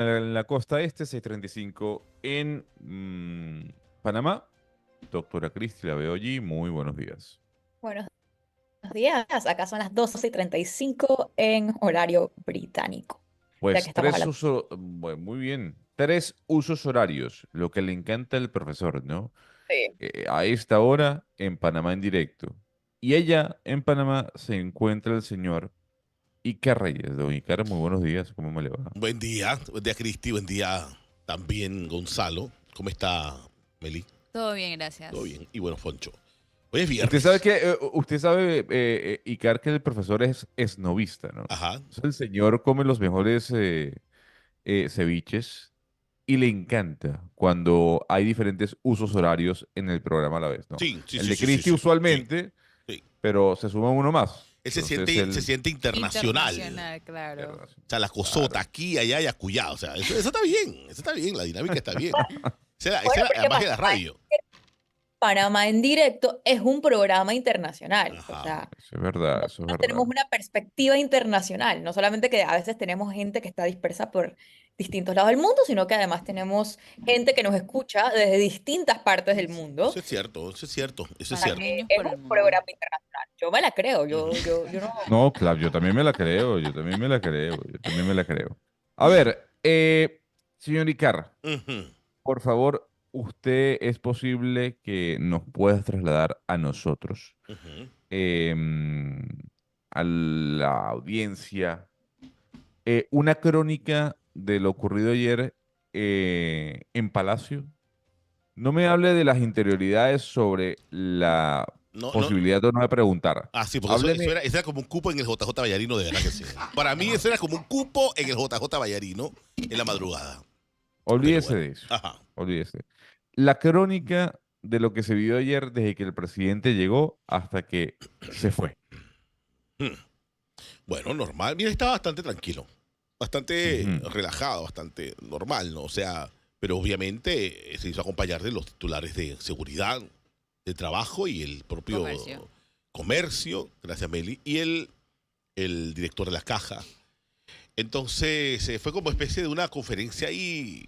En la costa este, 6:35 en Panamá. Doctora Cristi, la veo allí. Muy buenos días. Buenos días, acá son las 12:35 en horario británico, ya que Pues estamos hablando. bueno, muy bien. 3 usos horarios, lo que le encanta al profesor, ¿no? Sí. A esta hora en Panamá en directo. Y ella en Panamá se encuentra el señor Icar Reyes. Don Icar, muy buenos días. ¿Cómo me le va? Buen día Cristi, buen día también Gonzalo. ¿Cómo está Meli? Todo bien, Todo gracias. bien. Y bueno, Foncho. Hoy es Usted sabe viernes. Icar, que el profesor es esnovista, ¿no? Ajá. Entonces, el señor come los mejores ceviches y le encanta cuando hay diferentes usos horarios en el programa a la vez, ¿no? Sí, sí, El sí, de sí, sí, Cristi sí. Sí, usualmente, sí. pero se suma uno más. Él Entonces, se él... siente internacional. Internacional, claro. O sea, la cosota Claro. aquí, allá y acullá. O sea, eso está bien. Eso está bien. La dinámica está bien. Esa Bueno, es la porque magia de la radio. Panamá en directo es un programa internacional, o Ajá. sea, Eso es verdad, eso es nosotros tenemos verdad. una perspectiva internacional, no solamente que a veces tenemos gente que está dispersa por distintos lados del mundo, sino que además tenemos gente que nos escucha desde distintas partes del mundo. Eso es cierto, eso es cierto, eso O es sea, cierto. que Panameños es por un el mundo. programa internacional. Yo me la creo, Ujú. yo no. No, claro, yo también me la creo, yo también me la creo, yo también me la creo. A ver, señor Icar, Ujú. por favor, usted es posible que nos pueda trasladar a nosotros, Ujú. em, a la audiencia, una crónica de lo ocurrido ayer en Palacio. No me hable de las interioridades sobre la No, no. posibilidad de no me preguntar. Ah, sí, porque Hábleme, eso era como un cupo en el JJ Vallarino, de verdad que sí. Para mí eso era como un cupo en el JJ Vallarino en la madrugada. Pero olvídese bueno, de eso, ajá. olvídese. La crónica de lo que se vio ayer desde que el presidente llegó hasta que se fue. Hmm. Bueno, normal. Mira, estaba bastante tranquilo, bastante Ujú. relajado, bastante normal, ¿no? O sea, pero obviamente se hizo acompañar de los titulares de seguridad, de trabajo y el Comercio. propio comercio, gracias Meli, y el director de la caja. Entonces, fue como especie de una conferencia ahí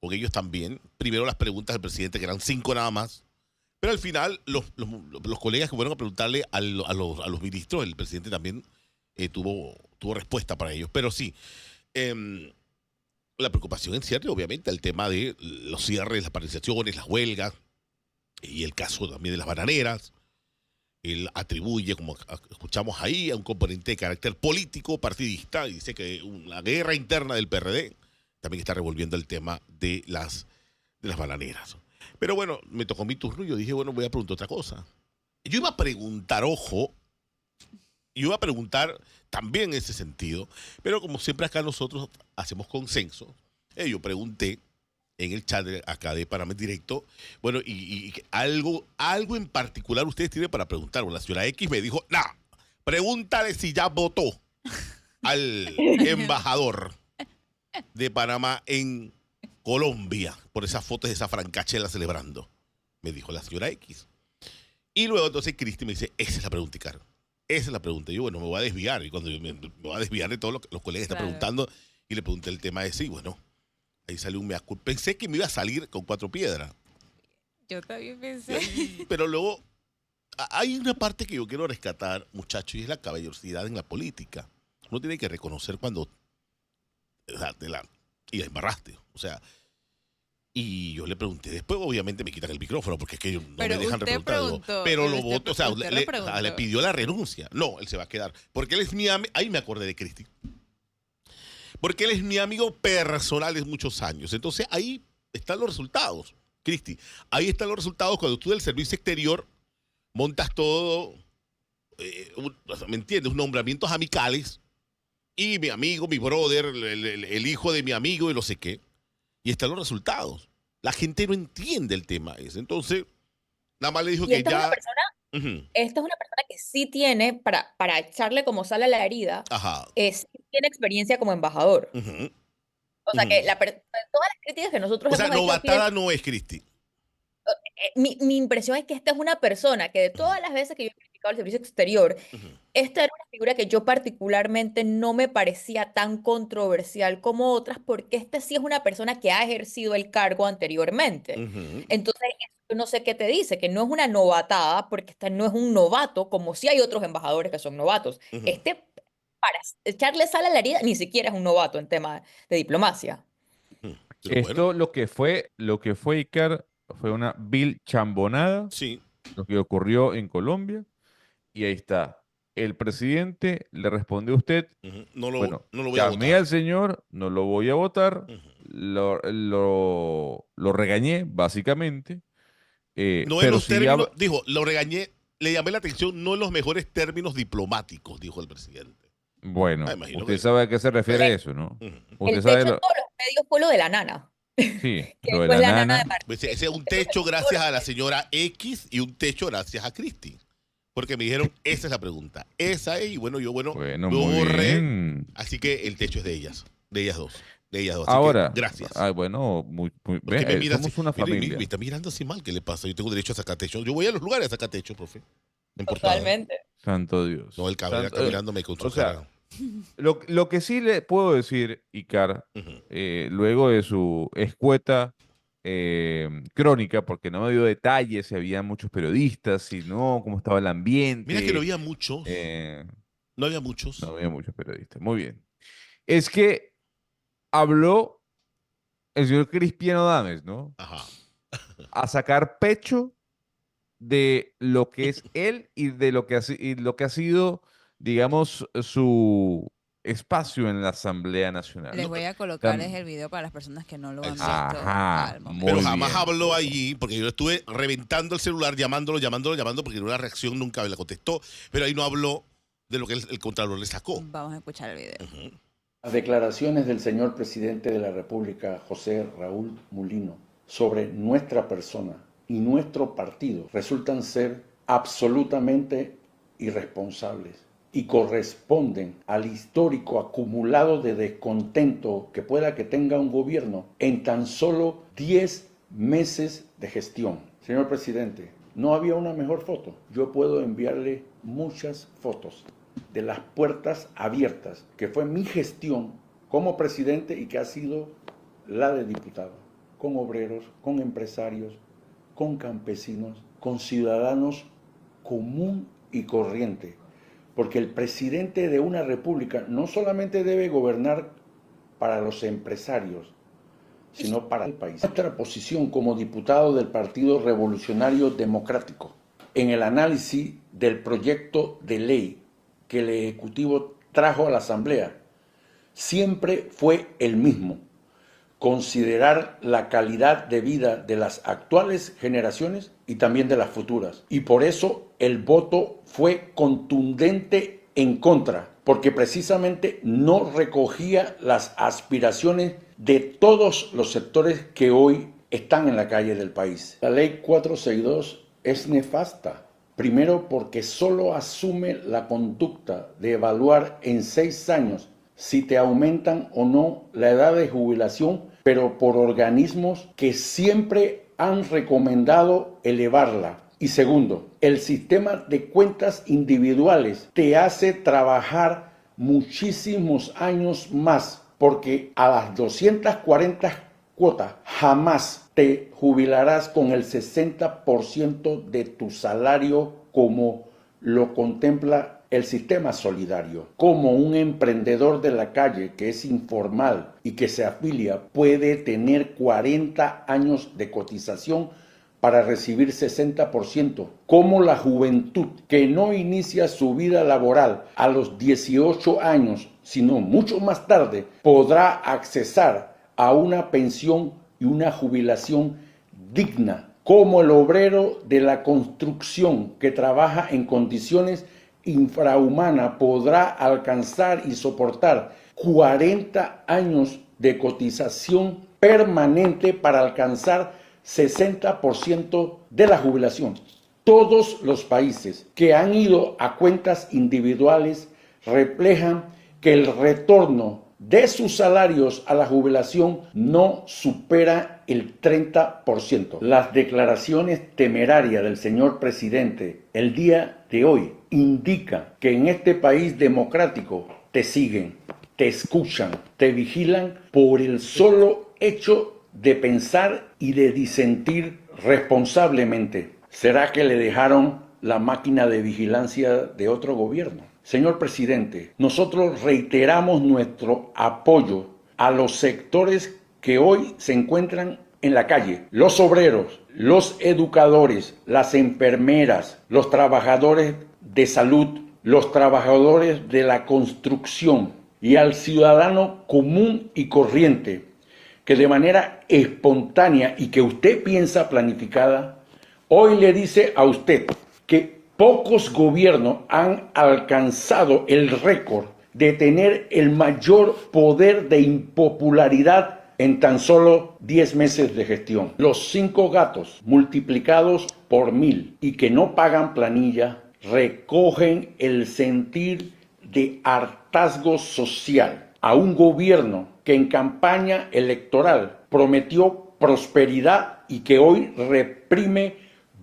con ellos también. Primero las preguntas del presidente, que eran 5 nada más. Pero al final, los colegas que fueron a preguntarle a los ministros, el presidente también tuvo respuesta para ellos. Pero sí, em, la preocupación en cierre, obviamente, el tema de los cierres, las paralizaciones, las huelgas, y el caso también de las bananeras. Él atribuye, como escuchamos ahí, a un componente de carácter político, partidista, y dice que la guerra interna del PRD también está revolviendo el tema de las bananeras. Pero bueno, me tocó mi turno y yo dije, bueno, voy a preguntar otra cosa. Yo iba a preguntar, ojo, yo iba a preguntar también en ese sentido, pero como siempre acá nosotros hacemos consenso, yo pregunté en el chat acá de Panamá en Directo, bueno, y algo en particular ustedes tienen para preguntar. Bueno, la señora X me dijo, no, pregúntale si ya votó al embajador de Panamá en Colombia por esas fotos de esa francachela celebrando, me dijo la señora X. Y luego entonces Cristi me dice, esa es la pregunta, Icaro. Esa es la pregunta. Y yo, bueno, me voy a desviar. Y cuando me voy a desviar de todos los colegas están Claro. preguntando, y le pregunté el tema ese, y bueno, ahí salió un mea culpa. Pensé que me iba a salir con 4 piedras. Yo también pensé. Pero luego hay una parte que yo quiero rescatar, muchachos, y es la caballerosidad en la política. Uno tiene que reconocer cuando y la embarraste. O sea, y yo le pregunté, después obviamente me quitan el micrófono porque es que ellos no Pero me dejan usted repreguntar. preguntó, Pero lo usted, voto, o sea, usted le repreguntó. pidió la renuncia. No, él se va a quedar. Porque él es mi amigo. Ahí me acordé de Cristi. Porque él es mi amigo personal de muchos años. Entonces ahí están los resultados, Cristi. Ahí están los resultados cuando tú del servicio exterior montas todo, ¿me entiendes? Unos nombramientos amicales. Y mi amigo, mi brother, el hijo de mi amigo y no sé qué. Y están los resultados. La gente no entiende el tema ese. Entonces, nada más le dijo Y que esta es una ya. persona, Ujú. esta es una persona que sí tiene, para echarle como sal a la herida, Ajá. sí tiene experiencia como embajador. Ujú. O sea Ujú. que todas las críticas que nosotros O sea, hemos hecho aquí, novatada no es Cristi. mi impresión es que esta es una persona que de Ujú. todas las veces que yo he criticado al servicio exterior, Ujú, esta era una figura que yo particularmente no me parecía tan controversial como otras, porque este sí es una persona que ha ejercido el cargo anteriormente. ujú, Entonces, yo no sé qué te dice, que no es una novatada, porque este no es un novato, como si hay otros embajadores que son novatos. ujú, Este, para echarle sal a la herida, ni siquiera es un novato en tema de diplomacia. ujú. Pero bueno, Esto lo que fue Icar fue una vil chambonada, sí. lo que ocurrió en Colombia, y ahí está. El presidente le respondió a usted, Ujú. bueno, No lo voy a llamé votar. al señor, no lo voy a votar, Ujú. lo regañé, básicamente, No en pero los sí, términos, dijo, lo regañé, le llamé la atención, no en los mejores términos diplomáticos, dijo el presidente. Ah, bueno, imagino usted que. sabe a qué se refiere Correcto. eso, ¿no? Ujú. Usted El sabe, techo en todos los medios fue lo de la nana, sí, que lo de no es la la nana de nana, Pues Martínez. ese es un Eso se techo fue en todos gracias los a la medios. señora X y un techo gracias a Cristi. Porque me dijeron, esa es la pregunta. Esa es, y bueno, yo, bueno, bueno, lo muy borré. bien. Así que el techo es de ellas. De ellas dos. De ellas dos. Así que Ahora, gracias. bueno, Porque me mira así. somos una Mire, me familia. está mirando así mal. ¿Qué le pasa? Yo tengo derecho a sacar techo. Yo voy a los lugares a sacar techo, profe. No importa. Totalmente. Santo No, Dios. el Cabrera está mirándome con su O sea, cara. lo que sí le puedo decir, Icar, Ujú. luego de su escueta crónica, porque no me dio detalles si había muchos periodistas, si no, cómo estaba el Mira que no ambiente, había muchos. eh, No había no muchos. había muchos periodistas. Muy bien. Es que habló el señor Cristiano Dames, ¿no? Ajá. A sacar pecho de lo que es él y de lo que ha sido, digamos, su espacio en la Asamblea Nacional. Les No, voy a colocarles Tam- el video para las personas que no lo han exacto. visto Ajá, al Pero momento. muy jamás bien. habló allí, porque yo estuve reventando el celular, llamándolo, porque en una reacción nunca me la contestó. Pero ahí no habló de lo que el Contralor le sacó. Vamos a escuchar el video. Ujú. Las declaraciones del señor presidente de la República, José Raúl Mulino, sobre nuestra persona y nuestro partido resultan ser absolutamente irresponsables y corresponden al histórico acumulado de descontento que pueda que tenga un gobierno en tan solo 10 meses de gestión. Señor presidente, ¿no había una mejor foto? Yo puedo enviarle muchas fotos de las puertas abiertas, que fue mi gestión como presidente y que ha sido la de diputado, con obreros, con empresarios, con campesinos, con ciudadanos común y corriente. Porque el presidente de una república no solamente debe gobernar para los empresarios, sino para el país. Nuestra posición como diputado del Partido Revolucionario Democrático en el análisis del proyecto de ley que el Ejecutivo trajo a la Asamblea siempre fue el mismo: considerar la calidad de vida de las actuales generaciones y también de las futuras. Y por eso el voto fue contundente en contra, porque precisamente no recogía las aspiraciones de todos los sectores que hoy están en la calle del país. La ley 462 es nefasta. Primero, porque solo asume la conducta de evaluar en 6 años si te aumentan o no la edad de jubilación, pero por organismos que siempre han recomendado elevarla. Y segundo, el sistema de cuentas individuales te hace trabajar muchísimos años más, porque a las 240 cuotas jamás te jubilarás con el 60% de tu salario como lo contempla el sistema solidario. Como un emprendedor de la calle que es informal y que se afilia puede tener 40 años de cotización para recibir 60%, como la juventud que no inicia su vida laboral a los 18 años, sino mucho más tarde, podrá accesar a una pensión y una jubilación digna, como el obrero de la construcción que trabaja en condiciones infrahumanas podrá alcanzar y soportar 40 años de cotización permanente para alcanzar 60% de la jubilación. Todos los países que han ido a cuentas individuales reflejan que el retorno de sus salarios a la jubilación no supera el 30%. Las declaraciones temerarias del señor presidente el día de hoy indican que en este país democrático te siguen, te escuchan, te vigilan por el solo hecho de pensar y de disentir responsablemente. ¿Será que le dejaron la máquina de vigilancia de otro gobierno? Señor presidente, nosotros reiteramos nuestro apoyo a los sectores que hoy se encuentran en la calle, los obreros, los educadores, las enfermeras, los trabajadores de salud, los trabajadores de la construcción y al ciudadano común y corriente que de manera espontánea y que usted piensa planificada, hoy le dice a usted que pocos gobiernos han alcanzado el récord de tener el mayor poder de impopularidad en tan solo 10 meses de gestión. Los 5 gatos multiplicados por 1000 y que no pagan planilla recogen el sentir de hartazgo social a un gobierno que en campaña electoral prometió prosperidad y que hoy reprime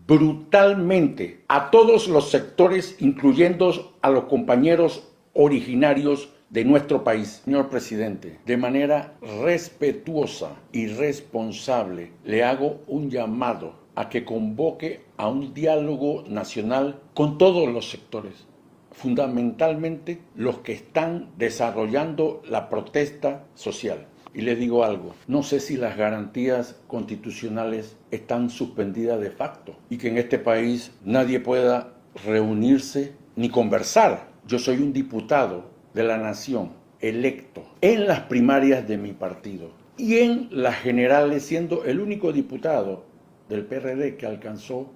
brutalmente a todos los sectores, incluyendo a los compañeros originarios de nuestro país. Señor presidente, de manera respetuosa y responsable le hago un llamado a que convoque a un diálogo nacional con todos los sectores, fundamentalmente los que están desarrollando la protesta social. Y le digo algo, no sé si las garantías constitucionales están suspendidas de facto y que en este país nadie pueda reunirse ni conversar. Yo soy un diputado de la nación electo en las primarias de mi partido y en las generales, siendo el único diputado del PRD que alcanzó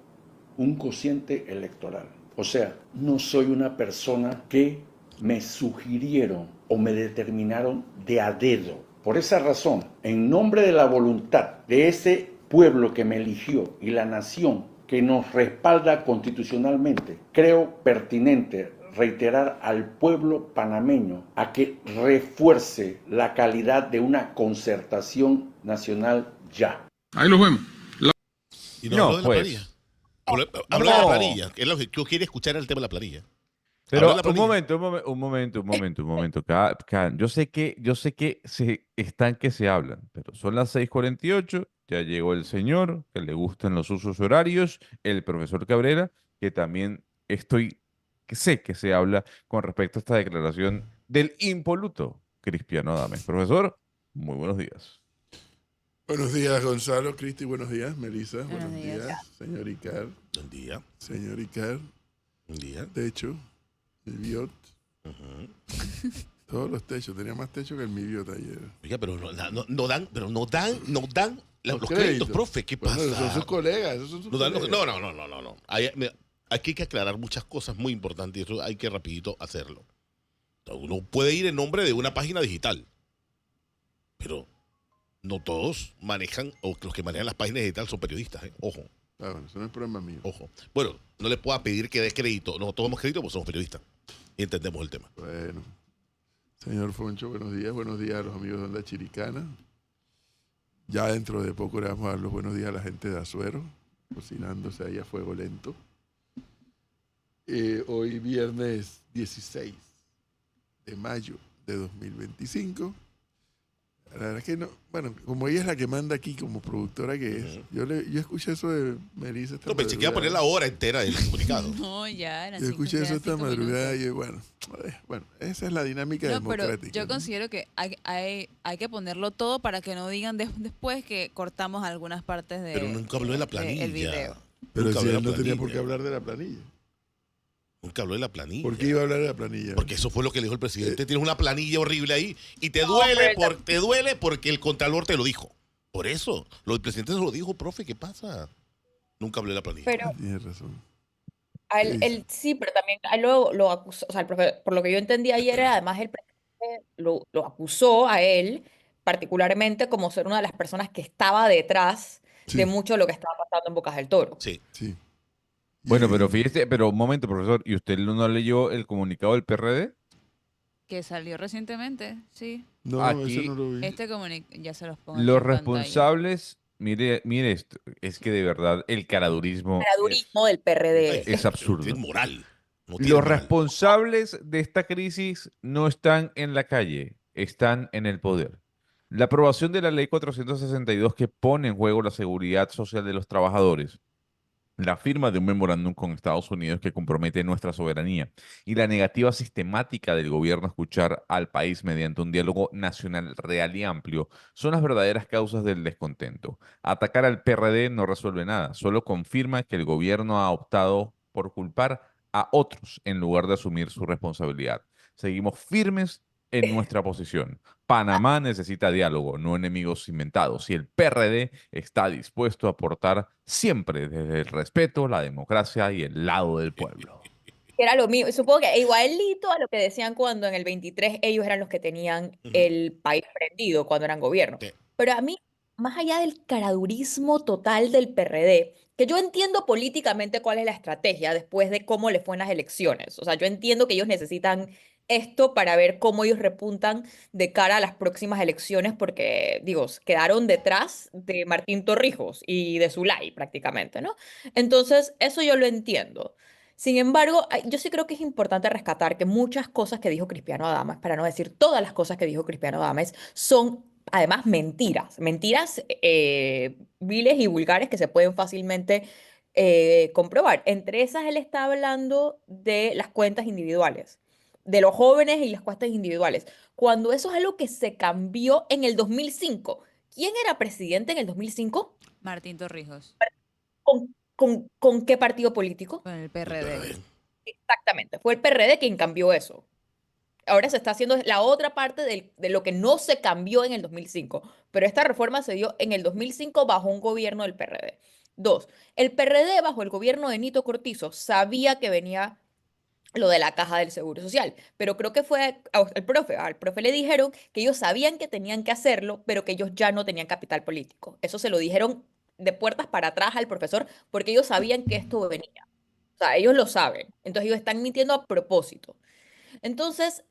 un cociente electoral. O sea, no soy una persona que me sugirieron o me determinaron de a dedo. Por esa razón, en nombre de la voluntad de ese pueblo que me eligió y la nación que nos respalda constitucionalmente, creo pertinente reiterar al pueblo panameño a que refuerce la calidad de una concertación nacional ya. Ahí los vemos. Y no, No, habló de la pues. planilla. Habla de la planilla, que es lo que yo quiero escuchar el tema de la planilla. Pero Habla de la planilla. un momento. Yo sé que se están que se hablan, pero son las 6:48, ya llegó el señor, que le gustan los usos horarios, el profesor Cabrera, que también que sé que se habla con respecto a esta declaración del impoluto Cristiano Adames. Profesor, muy buenos días. Buenos días, Gonzalo, Cristi, buenos días, Melissa, Buenos buenos días. días, señor Icar, Un día, señor Icar, un día. techo, Miviot, Ujú. todos los techos, tenía más techo que el Miviot ayer. Oiga, pero no dan los créditos, créditos. profe. ¿Qué Bueno, pasa? son sus colegas, esos son sus No, colegas. no. Mira, aquí hay que aclarar muchas cosas muy importantes y eso hay que rapidito hacerlo. Uno puede ir en nombre de una página digital, pero no todos manejan, o los que manejan las páginas digitales son periodistas, ¿eh? Ojo, Ah, bueno, eso no es problema mío. ojo. Bueno, no le puedo pedir que dé crédito. No, todos damos crédito porque somos periodistas y entendemos el tema. Bueno, señor Foncho, buenos días a los amigos de Onda Chiricana. Ya dentro de poco le vamos a dar los buenos días a la gente de Azuero, cocinándose ahí a fuego lento. Hoy viernes 16 de mayo de 2025. La verdad es que no, bueno, como ella es la que manda aquí como productora que es, yo escuché eso de Melissa esta No, pensé que iba a poner la madrugada. hora entera del comunicado. No, ya eran Yo escuché eso esta 5 madrugada minutos. y bueno, esa es la dinámica No, pero democrática. yo ¿no? considero que hay que ponerlo todo para que no digan después que cortamos algunas partes de Pero nunca habló de la planilla. el video. Pero Nunca si habló él de no la tenía por qué planilla. hablar de la planilla. Nunca habló de la planilla. ¿Por qué iba a hablar de la planilla? Porque eso fue lo que le dijo el presidente. Tienes una planilla horrible ahí y te No, duele, pero te duele porque el contralor te lo dijo. Por eso. El presidente se lo dijo, profe, ¿qué pasa? Nunca hablé de la planilla. Pero Tienes razón. a él sí, pero también a él lo acusó, o sea, por lo que yo entendí ayer, además el presidente lo acusó a él particularmente como ser una de las personas que estaba detrás Sí. de mucho de lo que estaba pasando en Bocas del Toro. Sí. Sí. Bueno, Y- pero fíjese, pero un momento, profesor, ¿y usted no leyó el comunicado del PRD? Que salió recientemente, sí. No, Aquí- ese no lo vi. Ya se los pongo aquí Los en pantalla. responsables, mire esto, es que de verdad el caradurismo Paradurismo del Ay, PRD. es absurdo. Tiene moral. No tiene Los moral. responsables de esta crisis no están en la calle, están en el poder. La aprobación de la ley 462 que pone en juego la seguridad social de los trabajadores, la firma de un memorándum con Estados Unidos que compromete nuestra soberanía y la negativa sistemática del gobierno a escuchar al país mediante un diálogo nacional real y amplio son las verdaderas causas del descontento. Atacar al PRD no resuelve nada, solo confirma que el gobierno ha optado por culpar a otros en lugar de asumir su responsabilidad. Seguimos firmes en nuestra posición. Panamá necesita diálogo, no enemigos inventados, y el PRD está dispuesto a aportar siempre desde el respeto, la democracia y el lado del pueblo. Que era lo mío. Supongo que igualito a lo que decían cuando en el 23 ellos eran los que tenían Ujú. el país prendido cuando eran gobierno. Sí. Pero a mí, más allá del caradurismo total del PRD, que yo entiendo políticamente cuál es la estrategia después de cómo le fue en las elecciones. O sea, yo entiendo que ellos necesitan esto para ver cómo ellos repuntan de cara a las próximas elecciones, porque, digo, quedaron detrás de Martín Torrijos y de Zulay prácticamente, ¿no? Entonces, eso yo lo entiendo. Sin embargo, yo sí creo que es importante rescatar que muchas cosas que dijo Cristiano Adames, para no decir todas las cosas que dijo Cristiano Adames, son además mentiras, mentiras viles y vulgares que se pueden fácilmente comprobar. Entre esas, él está hablando de las cuentas individuales, de los jóvenes y las cuentas individuales, cuando eso es algo que se cambió en el 2005. ¿Quién era presidente en el 2005? Martín Torrijos, ¿Con qué partido político? con el El PRD. PRD. Exactamente, fue el PRD quien cambió eso. Ahora se está haciendo la otra parte de lo que no se cambió en el 2005, pero esta reforma se dio en el 2005 bajo un gobierno del PRD. Dos, el PRD bajo el gobierno de Nito Cortizo sabía que venía lo de la caja del Seguro Social, pero creo que fue al profe le dijeron que ellos sabían que tenían que hacerlo, pero que ellos ya no tenían capital político. Eso se lo dijeron de puertas para atrás al profesor porque ellos sabían que esto venía. O sea, ellos lo saben. Entonces ellos están mintiendo a propósito. Entonces,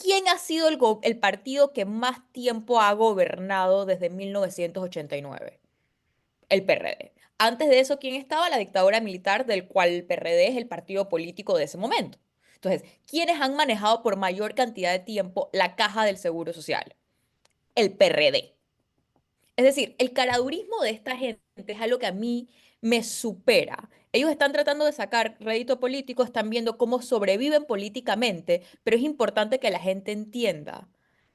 ¿quién ha sido el partido que más tiempo ha gobernado desde 1989? El PRD. Antes de eso, ¿quién estaba? La dictadura militar, del cual el PRD es el partido político de ese momento. Entonces, ¿quiénes han manejado por mayor cantidad de tiempo la caja del Seguro Social? El PRD. Es decir, el caradurismo de esta gente es algo que a mí me supera. Ellos están tratando de sacar rédito político, están viendo cómo sobreviven políticamente, pero es importante que la gente entienda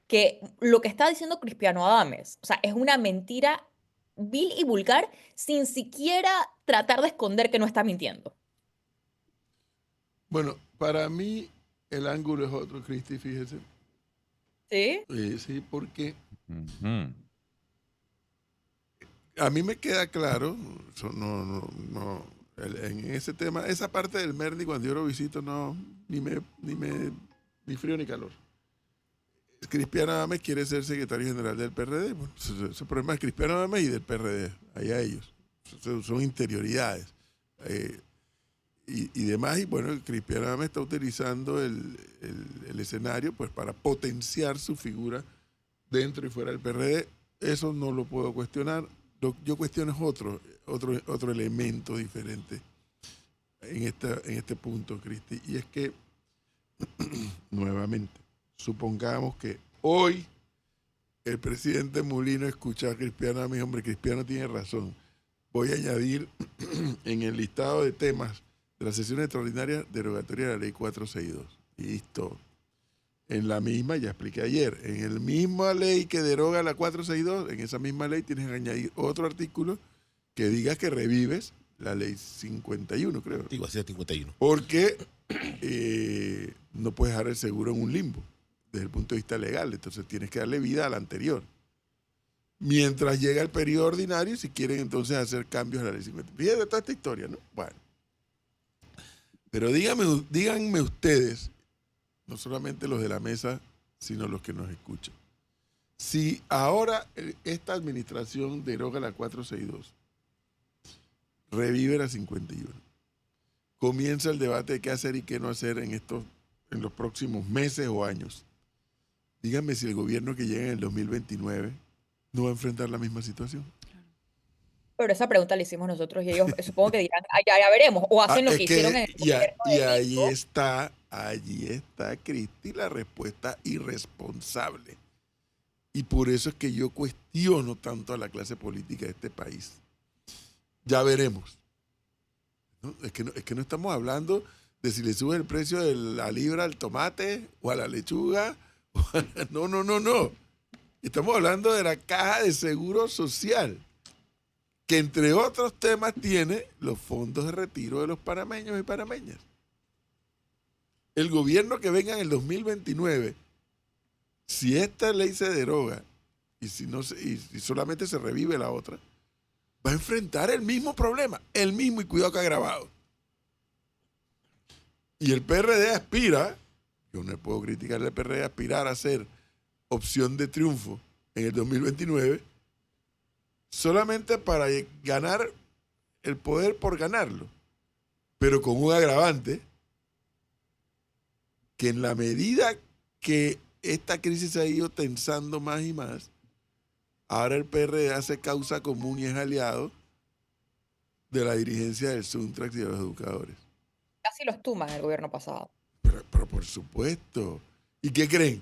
que lo que está diciendo Cristiano Adames, o sea, es una mentira vil y vulgar sin siquiera tratar de esconder que no está mintiendo. Bueno, para mí el ángulo es otro, Cristi, fíjese. ¿Sí? Sí, porque Ujú. a mí me queda claro, en ese tema, esa parte del Merdi cuando yo lo visito no, ni frío ni calor. Cristiano Adames quiere ser secretario general del PRD. Bueno, ese problema es Cristiano Adames y del PRD, allá ellos. Son interioridades. Y demás, y bueno, Cristiano Adames está utilizando el escenario pues para potenciar su figura dentro y fuera del PRD. Eso no lo puedo cuestionar. Yo cuestiono otro elemento diferente en este punto, Cristi, y es que, nuevamente, supongamos que hoy el presidente Mulino escucha a Cristiano Adames, hombre, Cristiano tiene razón. Voy a añadir en el listado de temas de la sesión extraordinaria derogatoria de la ley 462. Listo. En la misma, ya expliqué ayer, en la misma ley que deroga la 462, en esa misma ley tienes que añadir otro artículo que diga que revives la ley 51, creo. Digo, así es 51. Porque no puedes dejar el seguro en un limbo desde el punto de vista legal, entonces tienes que darle vida a la anterior. Mientras llega el periodo ordinario, si quieren entonces hacer cambios a la ley 50. Fíjense toda esta historia, ¿no? Bueno. Pero díganme ustedes, no solamente los de la mesa, sino los que nos escuchan. Si ahora esta administración deroga la 462, revive la 51, comienza el debate de qué hacer y qué no hacer en en los próximos meses o años, díganme si el gobierno que llega en el 2029 no va a enfrentar la misma situación. Pero esa pregunta la hicimos nosotros y ellos supongo que dirán, ya veremos, o hacen lo Es que hicieron que, en el gobierno y de allí está, Cristi, la respuesta irresponsable. Y por eso es que yo cuestiono tanto a la clase política de este país. Ya veremos. ¿No? Es que no estamos hablando de si le sube el precio de la libra al tomate o a la lechuga. No. Estamos hablando de la caja de seguro social, que entre otros temas tiene los fondos de retiro de los panameños y panameñas. El gobierno que venga en el 2029, si esta ley se deroga y si solamente se revive la otra, va a enfrentar el mismo problema, el mismo, y cuidado que agravado. Y el PRD aspira, yo no puedo criticar al PRD, aspirar a ser opción de triunfo en el 2029, solamente para ganar el poder por ganarlo, pero con un agravante, que en la medida que esta crisis se ha ido tensando más y más, ahora el PRD hace causa común y es aliado de la dirigencia del Suntrax y de los educadores. casi los tumbas en el gobierno pasado. Pero por supuesto. ¿Y qué creen?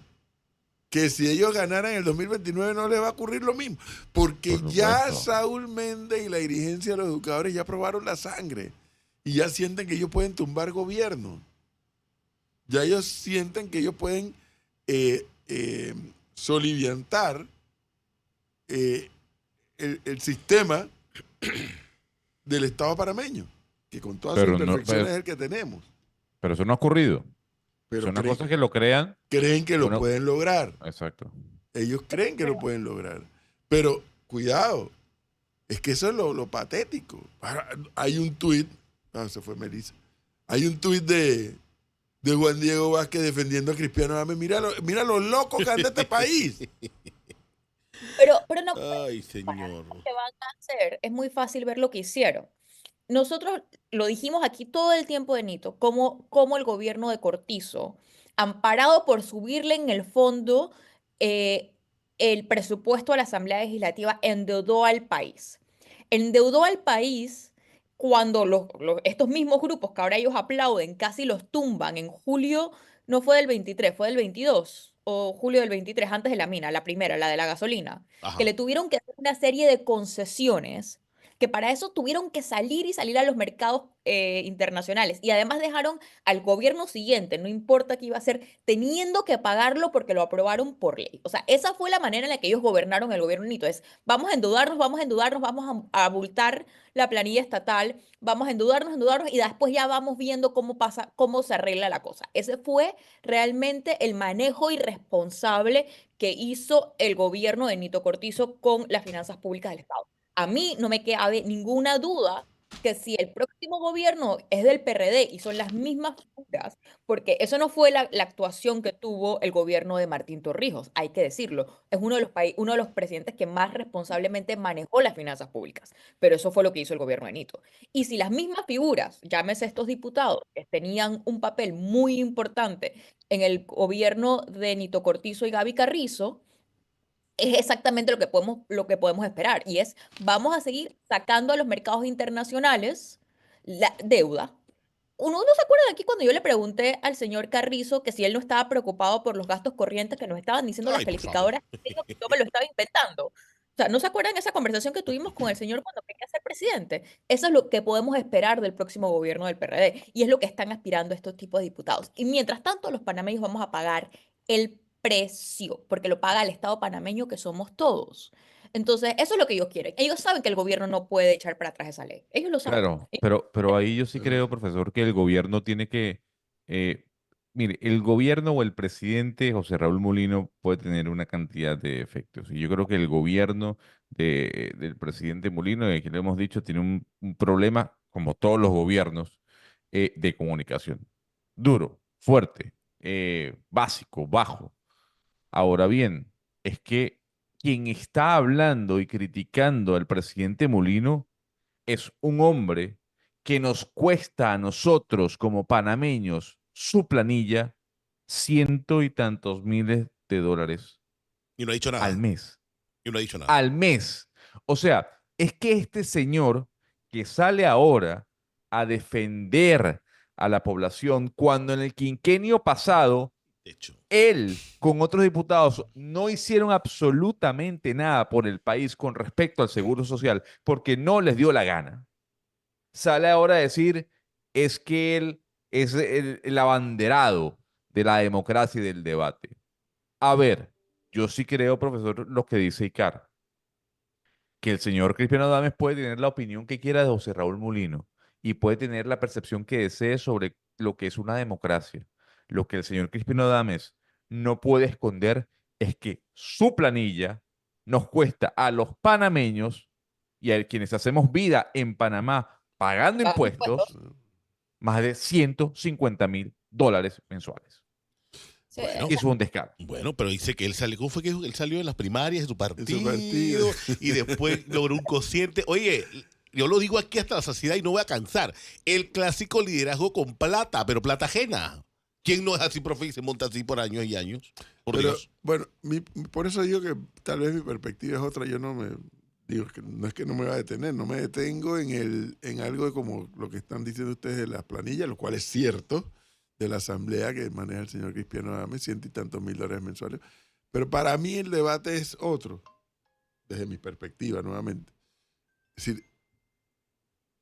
Que si ellos ganaran en el 2029 no les va a ocurrir lo mismo. Porque ya Saúl Méndez y la dirigencia de los educadores ya probaron la sangre. Y ya sienten que ellos pueden tumbar gobierno. Ya ellos sienten que ellos pueden soliviantar el sistema del Estado panameño, que con todas sus imperfecciones es el que tenemos. Pero eso no ha ocurrido. Pero son cosas que lo crean. Creen que lo pueden lograr. Exacto. Ellos creen que lo pueden lograr. Pero cuidado, es que eso es lo patético. Hay un tuit, se fue Melissa. Hay un tuit de Juan Diego Vázquez defendiendo a Cristiano Gámez. Mira lo loco que anda este país. Pero no, Ay, señor. lo que van a hacer es muy fácil ver lo que hicieron. Nosotros lo dijimos aquí todo el tiempo de Nito, cómo el gobierno de Cortizo, amparado por subirle en el fondo el presupuesto a la Asamblea Legislativa, endeudó al país. Endeudó al país cuando estos mismos grupos que ahora ellos aplauden casi los tumban en julio, no fue del 23, fue del 22 o julio del 23, antes de la mina, la primera, la de la gasolina, Ajá. que le tuvieron que hacer una serie de concesiones que para eso tuvieron que salir a los mercados internacionales y además dejaron al gobierno siguiente, no importa qué iba a hacer, teniendo que pagarlo porque lo aprobaron por ley. O sea, esa fue la manera en la que ellos gobernaron el gobierno Nito. Es, vamos a endeudarnos, vamos a abultar la planilla estatal, vamos a endeudarnos y después ya vamos viendo cómo se arregla la cosa. Ese fue realmente el manejo irresponsable que hizo el gobierno de Nito Cortizo con las finanzas públicas del Estado. A mí no me cabe ninguna duda que si el próximo gobierno es del PRD y son las mismas figuras, porque eso no fue la actuación que tuvo el gobierno de Martín Torrijos, hay que decirlo, es uno de los presidentes que más responsablemente manejó las finanzas públicas, pero eso fue lo que hizo el gobierno de Nito. Y si las mismas figuras, llámese estos diputados, que tenían un papel muy importante en el gobierno de Nito Cortizo y Gaby Carrizo, es exactamente lo que podemos esperar. Y es, vamos a seguir sacando a los mercados internacionales la deuda. Uno no se acuerda de aquí cuando yo le pregunté al señor Carrizo que si él no estaba preocupado por los gastos corrientes que nos estaban diciendo las Ay, por favor. calificadoras, diciendo que yo me lo estaba inventando. O sea, ¿no se acuerdan de esa conversación que tuvimos con el señor cuando quería ser presidente? Eso es lo que podemos esperar del próximo gobierno del PRD y es lo que están aspirando estos tipos de diputados. Y mientras tanto, los panameños vamos a pagar el precio, porque lo paga el Estado panameño que somos todos. Entonces, eso es lo que ellos quieren. Ellos saben que el gobierno no puede echar para atrás esa ley. Ellos lo saben. Claro, pero ahí yo sí creo, profesor, que el gobierno tiene que, mire, el gobierno o el presidente José Raúl Mulino puede tener una cantidad de efectos. Y yo creo que el gobierno del presidente Mulino, y que le hemos dicho, tiene un problema, como todos los gobiernos, de comunicación. Duro, fuerte, básico, bajo. Ahora bien, es que quien está hablando y criticando al presidente Mulino es un hombre que nos cuesta a nosotros como panameños su planilla ciento y tantos miles de dólares Y no ha dicho nada. al mes. Y no ha dicho nada. Al mes. O sea, es que este señor que sale ahora a defender a la población cuando en el quinquenio pasado De hecho. él con otros diputados no hicieron absolutamente nada por el país con respecto al seguro social porque no les dio la gana. Sale ahora a decir es que él es el abanderado de la democracia y del debate. A ver, yo sí creo, profesor, lo que dice Icar, que el señor Cristiano Adames puede tener la opinión que quiera de José Raúl Mulino y puede tener la percepción que desee sobre lo que es una democracia. Lo que el señor Cristiano Adames no puede esconder es que su planilla nos cuesta a los panameños y a quienes hacemos vida en Panamá pagando Pagando impuestos. impuestos más de $150,000 mensuales. Sí, Bueno. Y eso es un descaro. Bueno, pero dice que él salió, ¿cómo fue que dijo? Él salió en las primarias de su partido, partido. y después logró un cociente. Oye, yo lo digo aquí hasta la saciedad y no voy a cansar. El clásico liderazgo con plata, pero plata ajena. ¿Quién no es así, profe, y se monta así por años y años? Por Pero, Dios. bueno, por eso digo que tal vez mi perspectiva es otra. Yo no me digo que no es que no me va a detener, no me detengo en algo de como lo que están diciendo ustedes de las planillas, lo cual es cierto, de la asamblea que maneja el señor Cristiano Adames, $100 y tantos mil mensuales. Pero para mí el debate es otro, desde mi perspectiva nuevamente. Es decir,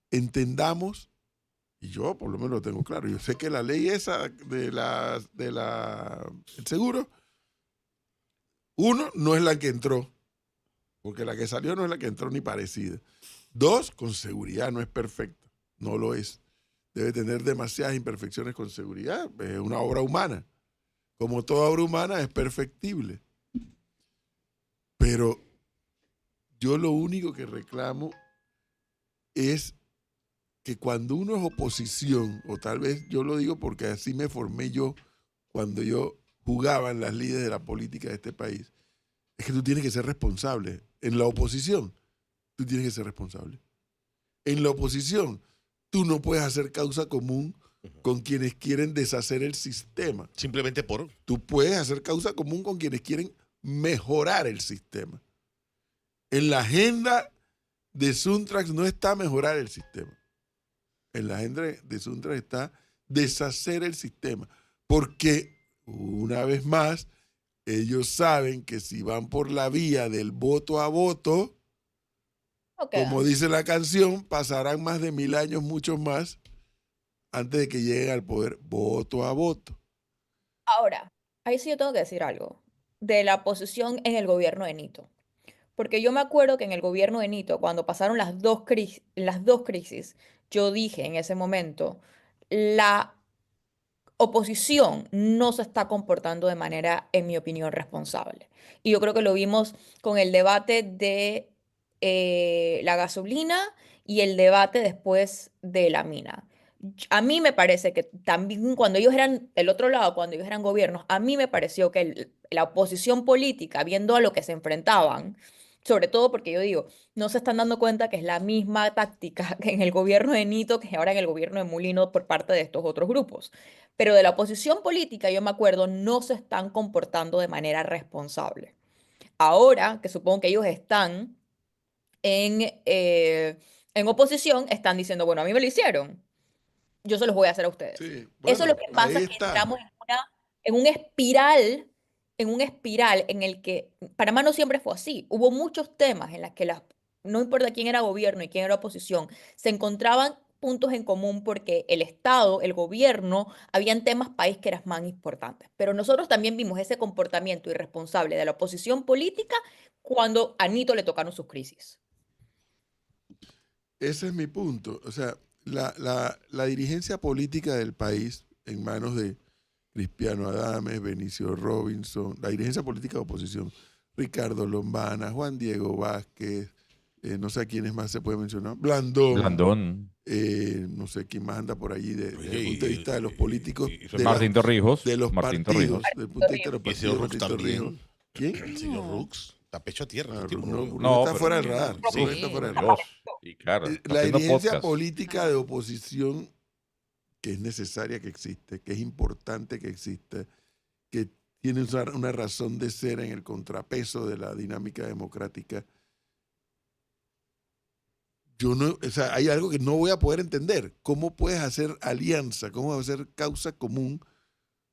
entendamos, y yo por lo menos lo tengo claro, yo sé que la ley esa el seguro, uno, no es la que entró, porque la que salió no es la que entró ni parecida. Dos, con seguridad no es perfecta, no lo es. Debe tener demasiadas imperfecciones con seguridad, es una obra humana. Como toda obra humana es perfectible. Pero yo lo único que reclamo es que cuando uno es oposición, o tal vez yo lo digo porque así me formé yo cuando yo jugaba en las lides de la política de este país, es que tú tienes que ser responsable. En la oposición, tú tienes que ser responsable. En la oposición, tú no puedes hacer causa común con quienes quieren deshacer el sistema. Simplemente por... Tú puedes hacer causa común con quienes quieren mejorar el sistema. En la agenda de Suntrax no está mejorar el sistema. En la agenda de Suntrax está deshacer el sistema. Porque, una vez más, ellos saben que si van por la vía del voto a voto, como dice la canción, pasarán más de 1000 años, muchos más, antes de que lleguen al poder voto a voto. Ahora, ahí sí yo tengo que decir algo de la posición en el gobierno de Nito. Porque yo me acuerdo que en el gobierno de Nito, cuando pasaron las dos crisis, yo dije en ese momento, la oposición no se está comportando de manera, en mi opinión, responsable. Y yo creo que lo vimos con el debate de la gasolina y el debate después de la mina. A mí me parece que también cuando ellos eran, el otro lado, cuando ellos eran gobiernos, a mí me pareció que la oposición política, viendo a lo que se enfrentaban, sobre todo porque yo digo, no se están dando cuenta que es la misma táctica que en el gobierno de Nito, que ahora en el gobierno de Mulino por parte de estos otros grupos. Pero de la oposición política, yo me acuerdo, no se están comportando de manera responsable. Ahora, que supongo que ellos están en oposición, están diciendo, bueno, a mí me lo hicieron, yo se los voy a hacer a ustedes. Sí, Eso es lo bueno, que pasa, ahí que está. entramos en una espiral en el que Panamá no siempre fue así. Hubo muchos temas en los que no importa quién era gobierno y quién era oposición, se encontraban puntos en común porque el Estado, el gobierno, habían temas país que eran más importantes. Pero nosotros también vimos ese comportamiento irresponsable de la oposición política cuando a Nito le tocaron sus crisis. Ese es mi punto. O sea, la dirigencia política del país en manos de Cristiano Adames, Benicio Robinson, la dirigencia política de oposición, Ricardo Lombana, Juan Diego Vázquez, no sé a quiénes más se puede mencionar, Blandón. No sé quién más anda por allí desde el punto de vista de los políticos. Martín Torrijos. De los Martín partidos. Torrijos. Desde el punto de vista de los Y el señor partidos. Rux Martín también. Torrijos. ¿Quién? El señor Rux. Está pecho a tierra. Ah, el tipo, no, ¿no? está pero- fuera del radar. Sí. Está fuera del radar. Dios. Y claro, La haciendo dirigencia podcast. política de oposición que es necesaria que existe, que es importante que exista, que tiene una razón de ser en el contrapeso de la dinámica democrática, yo no, o sea, hay algo que no voy a poder entender. ¿Cómo puedes hacer alianza, cómo vas a hacer causa común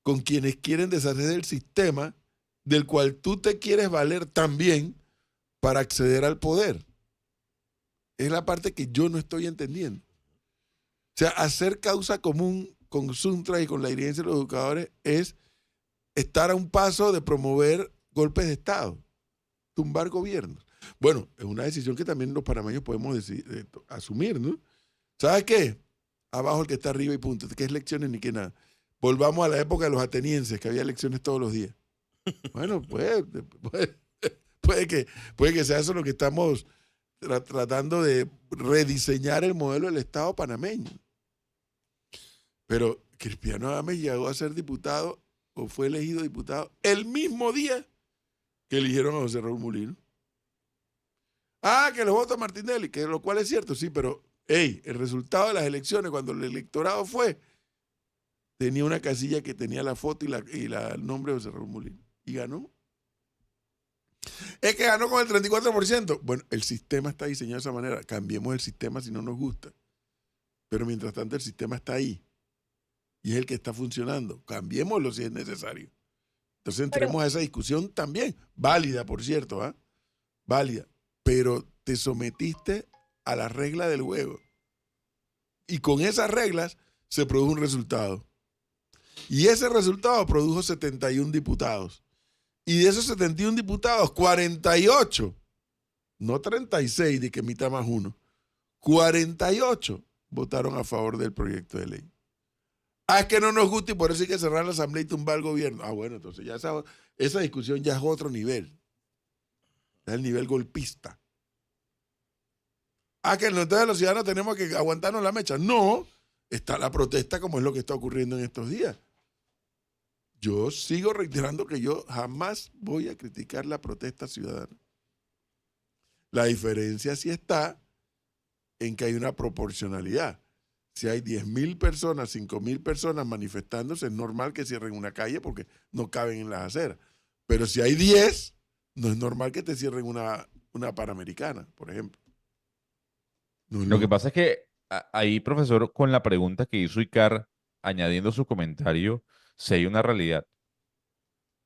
con quienes quieren deshacer el sistema del cual tú te quieres valer también para acceder al poder? Es la parte que yo no estoy entendiendo. O sea, hacer causa común con Suntra y con la dirigencia de los educadores es estar a un paso de promover golpes de Estado, tumbar gobiernos. Bueno, es una decisión que también los panameños podemos asumir, ¿no? ¿Sabes qué? Abajo el que está arriba y punto. ¿Qué es elecciones ni qué nada? Volvamos a la época de los atenienses, que había elecciones todos los días. Bueno, puede que sea eso lo que estamos tratando de rediseñar el modelo del Estado panameño. Pero Cristiano Adames llegó a ser diputado o fue elegido diputado el mismo día que eligieron a José Raúl Mulino. Ah, que lo votó Martinelli, que lo cual es cierto, sí, pero el resultado de las elecciones, cuando el electorado fue, tenía una casilla que tenía la foto y el nombre de José Raúl Mulino. Y ganó. Es que ganó con el 34%. Bueno, el sistema está diseñado de esa manera. Cambiemos el sistema si no nos gusta. Pero mientras tanto el sistema está ahí. Y es el que está funcionando. Cambiémoslo si es necesario. Entonces entremos a esa discusión también. Válida, por cierto, ¿ah? Válida. Pero te sometiste a la regla del juego. Y con esas reglas se produjo un resultado. Y ese resultado produjo 71 diputados. Y de esos 71 diputados, 48, no 36, de que mitad más uno, 48 votaron a favor del proyecto de ley. Ah, es que no nos gusta y por eso hay que cerrar la asamblea y tumbar el gobierno. Ah, bueno, entonces ya esa discusión ya es otro nivel. Es el nivel golpista. Ah, que entonces los ciudadanos tenemos que aguantarnos la mecha. No, está la protesta como es lo que está ocurriendo en estos días. Yo sigo reiterando que yo jamás voy a criticar la protesta ciudadana. La diferencia sí está en que hay una proporcionalidad. Si hay 10.000 personas, 5.000 personas manifestándose, es normal que cierren una calle porque no caben en las aceras. Pero si hay 10, no es normal que te cierren una Panamericana, por ejemplo. Lo que pasa es que ahí, profesor, con la pregunta que hizo Icar, añadiendo su comentario, si hay una realidad.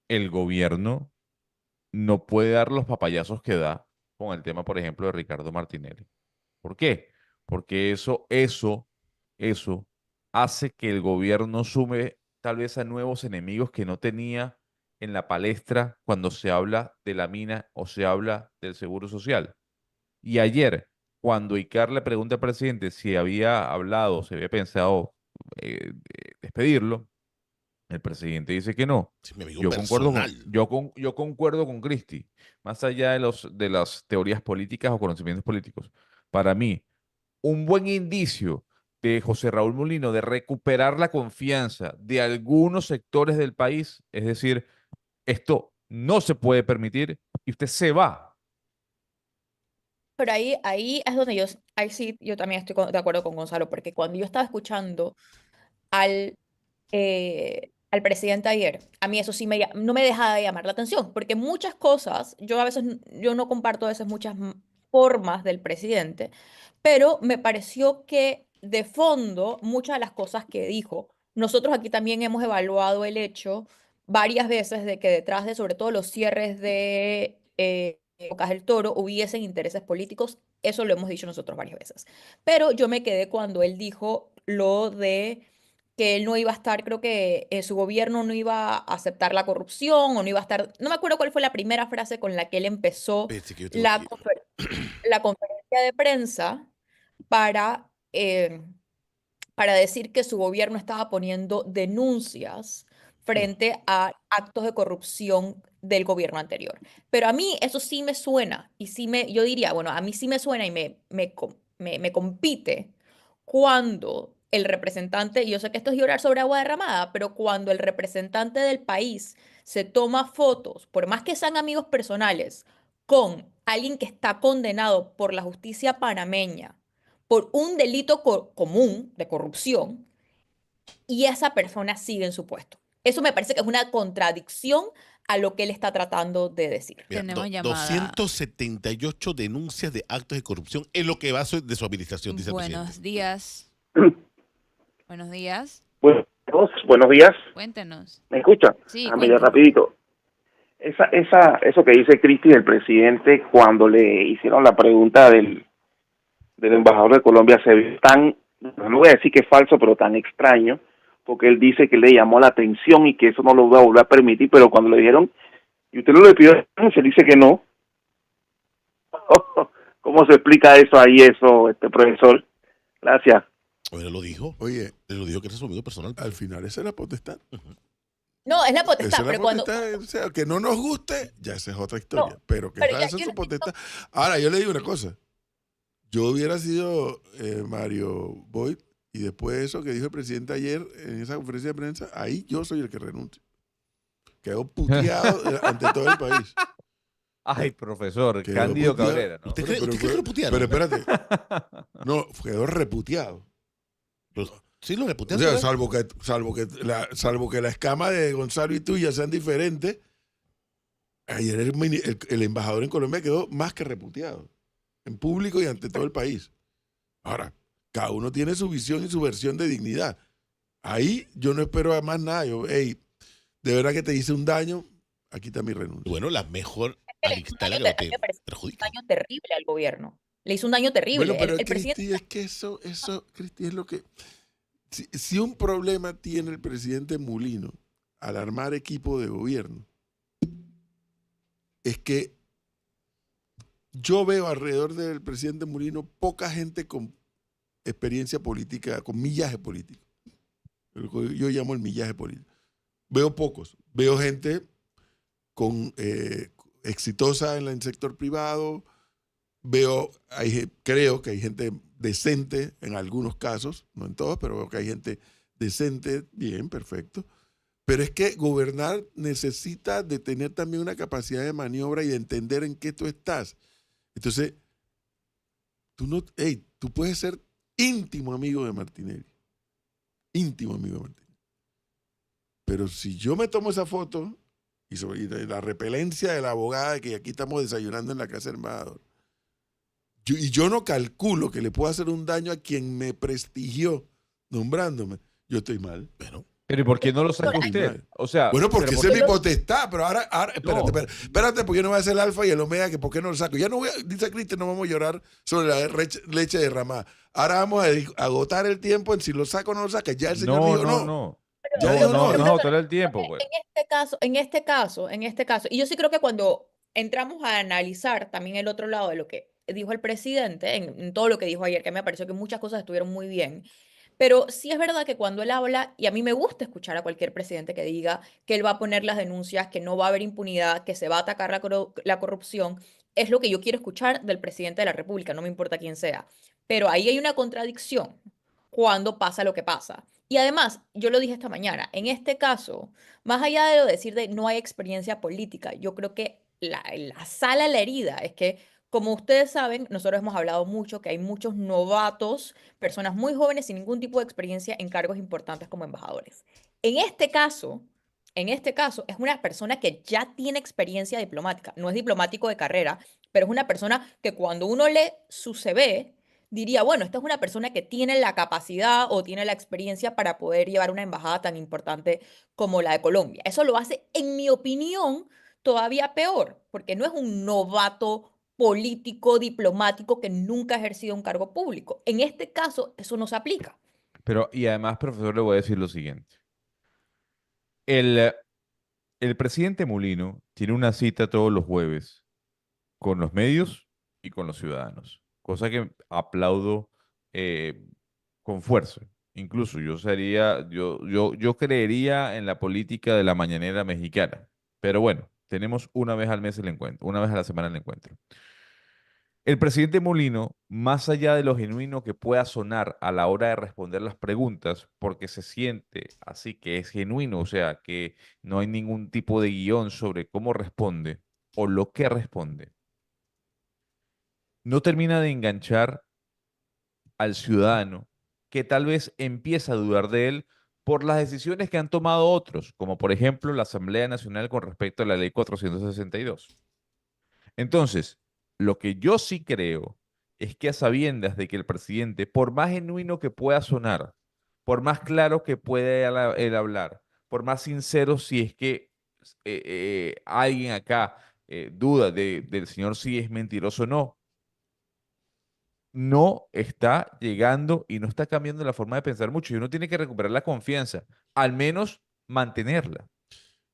El gobierno no puede dar los papayazos que da con el tema, por ejemplo, de Ricardo Martinelli. ¿Por qué? Porque eso hace que el gobierno sume tal vez a nuevos enemigos que no tenía en la palestra cuando se habla de la mina o se habla del seguro social. Y ayer, cuando Icar le pregunta al presidente si había hablado, si había pensado despedirlo, el presidente dice que no. Sí, mi amigo Yo concuerdo con, personal. yo concuerdo con Cristi, más allá de las teorías políticas o conocimientos políticos. Para mí, un buen indicio de José Raúl Mulino de recuperar la confianza de algunos sectores del país, es decir, esto no se puede permitir y usted se va. Pero ahí es donde ahí sí, yo también estoy de acuerdo con Gonzalo, porque cuando yo estaba escuchando al presidente ayer, a mí eso sí no me deja de llamar la atención, porque muchas cosas, yo a veces, yo no comparto a veces muchas formas del presidente, pero me pareció que de fondo, muchas de las cosas que dijo, nosotros aquí también hemos evaluado el hecho varias veces de que detrás de sobre todo los cierres de Bocas del Toro hubiesen intereses políticos, eso lo hemos dicho nosotros varias veces. Pero yo me quedé cuando él dijo lo de que él no iba a estar, creo que su gobierno no iba a aceptar la corrupción o no iba a estar, no me acuerdo cuál fue la primera frase con la que él empezó Espérate que yo tengo la, que... la conferencia de prensa para, para decir que su gobierno estaba poniendo denuncias frente a actos de corrupción del gobierno anterior. Pero a mí eso sí me suena y yo diría, bueno, a mí sí me suena y me compite cuando el representante, y yo sé que esto es llorar sobre agua derramada, pero cuando el representante del país se toma fotos, por más que sean amigos personales, con alguien que está condenado por la justicia panameña por un delito común de corrupción y esa persona sigue en su puesto. Eso me parece que es una contradicción a lo que él está tratando de decir. Mira, Tenemos llamada. 278 denuncias de actos de corrupción en lo que va de su administración, dice el Buenos presidente. días. Buenos días. Buenos días, Cuéntenos. ¿me escuchan? Sí, Mira, cuéntenos. rapidito. Eso que dice Cristi del presidente cuando le hicieron la pregunta del embajador de Colombia se ve tan, no voy a decir que es falso, pero tan extraño, porque él dice que le llamó la atención y que eso no lo va a volver a permitir, pero cuando le dijeron, y usted no le pidió, se dice que no. ¿Cómo se explica eso ahí, profesor? Gracias. Bueno, lo dijo. Oye, Él lo dijo que era su amigo personal. al final esa es la potestad. No, es la Esa potestad, es la pero cuando... potestad, o sea, que no nos guste, ya esa es otra historia. Pero que pero esa es su potestad. Ahora, yo le digo una cosa. Yo hubiera sido Mario Boyd, y después de eso que dijo el presidente ayer en esa conferencia de prensa, ahí yo soy el que renuncio. Quedó puteado ante todo el país. Ay, profesor, Quedó Cándido puteado. Cabrera, ¿no? ¿Usted cree que lo putearon? Pero espérate. No, quedó reputeado. Sí, lo O reputearon. sea, ¿verdad? salvo que la escama de Gonzalo y tuya sean diferentes, ayer el embajador en Colombia quedó más que reputeado, en público y ante todo el país. Ahora, cada uno tiene su visión y su versión de dignidad. Ahí yo no espero más nada. De verdad que te hice un daño, aquí está mi renuncia. Bueno, la mejor Le hizo un amistad daño que no te me parece un perjudica. daño terrible al gobierno. Le hizo un daño terrible. Bueno, pero el presidente... Cristi, es que eso, Cristi, es lo que... Si un problema tiene el presidente Mulino al armar equipo de gobierno, es que yo veo alrededor del presidente Mulino poca gente con experiencia política, con millaje político. Lo que yo llamo el millaje político. Veo pocos. Veo gente exitosa en el sector privado. Creo que hay gente decente en algunos casos, no en todos, pero veo que hay gente decente, bien, perfecto. Pero es que gobernar necesita de tener también una capacidad de maniobra y de entender en qué tú estás. Entonces, tú puedes ser íntimo amigo de Martinelli. Íntimo amigo de Martinelli. Pero si yo me tomo esa foto y la repelencia de la abogada que aquí estamos desayunando en la casa del embajador, yo no calculo que le pueda hacer un daño a quien me prestigió nombrándome, yo estoy mal. Bueno, Pero ¿y por qué no lo saca Doctor, usted? O sea, Bueno, porque pero esa ¿por es mi qué? potestad, pero ahora espérate, porque yo no voy a hacer el alfa y el omega, que por qué no lo saco. Ya no voy dice Cristian, no vamos a llorar sobre la leche derramada. Ahora vamos a agotar el tiempo en si lo saco o no lo saca. Ya el señor dijo no. Ya dijo No no. es agotar el tiempo, pues. En este caso, y yo sí creo que cuando entramos a analizar también el otro lado de lo que dijo el presidente, en todo lo que dijo ayer, que me pareció que muchas cosas estuvieron muy bien, pero sí es verdad que cuando él habla, y a mí me gusta escuchar a cualquier presidente que diga que él va a poner las denuncias, que no va a haber impunidad, que se va a atacar la corrupción, es lo que yo quiero escuchar del presidente de la República, no me importa quién sea. Pero ahí hay una contradicción cuando pasa lo que pasa. Y además, yo lo dije esta mañana, en este caso, más allá de lo de decir de no hay experiencia política, yo creo que la sal a la herida es que, como ustedes saben, nosotros hemos hablado mucho que hay muchos novatos, personas muy jóvenes sin ningún tipo de experiencia en cargos importantes como embajadores. En este caso, es una persona que ya tiene experiencia diplomática, no es diplomático de carrera, pero es una persona que cuando uno lee su CV, diría, bueno, esta es una persona que tiene la capacidad o tiene la experiencia para poder llevar una embajada tan importante como la de Colombia. Eso lo hace, en mi opinión, todavía peor, porque no es un novato político, diplomático que nunca ha ejercido un cargo público. En este caso, eso no se aplica. Pero, y además, profesor, le voy a decir lo siguiente. El, el presidente Mulino tiene una cita todos los jueves con los medios y con los ciudadanos, cosa que aplaudo con fuerza. Incluso yo creería en la política de la mañanera mexicana. Pero bueno, tenemos una vez al mes el encuentro, una vez a la semana el encuentro. El presidente Molino, más allá de lo genuino que pueda sonar a la hora de responder las preguntas, porque se siente así que es genuino, o sea, que no hay ningún tipo de guión sobre cómo responde o lo que responde, no termina de enganchar al ciudadano que tal vez empieza a dudar de él por las decisiones que han tomado otros, como por ejemplo la Asamblea Nacional con respecto a la Ley 462. Entonces, lo que yo sí creo es que a sabiendas de que el presidente, por más genuino que pueda sonar, por más claro que pueda él hablar, por más sincero si es que alguien acá duda del señor si es mentiroso o no, no está llegando y no está cambiando la forma de pensar mucho. Y uno tiene que recuperar la confianza, al menos mantenerla.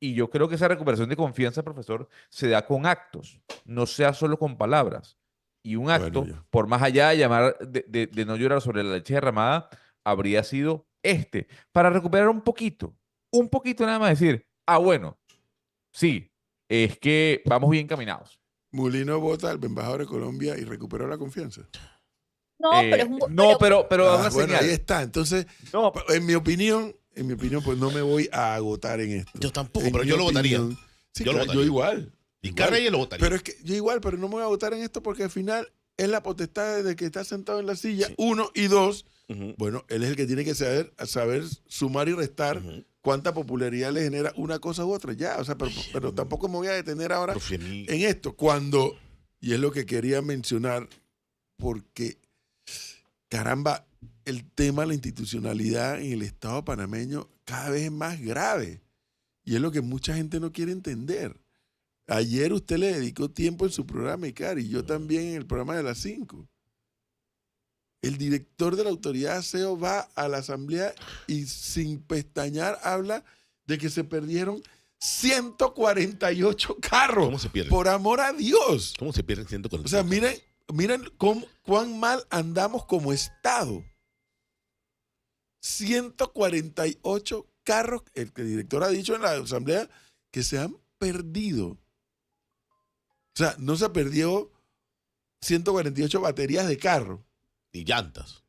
Y yo creo que esa recuperación de confianza, profesor, se da con actos, no sea solo con palabras. Y un acto, ya. por más allá de llamar, de no llorar sobre la leche derramada, habría sido para recuperar un poquito nada más decir, bueno, sí, es que vamos bien caminados. Mulino vota al embajador de Colombia y recuperó la confianza. No, pero es un... No, pero da una Bueno, señal. ahí está. Entonces, No, en mi opinión, pues no me voy a agotar en esto. Yo tampoco, En pero mi yo lo votaría. opinión, sí, Yo lo claro, votaría. yo igual. Y igual. Carrey lo votaría. Pero es que yo igual, pero no me voy a votar en esto porque al final es la potestad de que está sentado en la silla, Sí. 1 y 2. Ujú. Bueno, él es el que tiene que saber sumar y restar Ujú. cuánta popularidad le genera una cosa u otra. Ya, o sea, pero tampoco me voy a detener ahora Profe, a mí- en esto. Y es lo que quería mencionar, porque, caramba, el tema de la institucionalidad en el Estado panameño cada vez es más grave. Y es lo que mucha gente no quiere entender. Ayer usted le dedicó tiempo en su programa, Icar, y yo también en el programa de las 5. El director de la autoridad de aseo va a la asamblea y sin pestañear habla de que se perdieron 148 carros. ¿Cómo se pierden? Por amor a Dios. ¿Cómo se pierden 140? O sea, miren cuán mal andamos como Estado. 148 carros, el que el director ha dicho en la asamblea, que se han perdido. O sea, no se perdió 148 baterías de carro. Y llantas.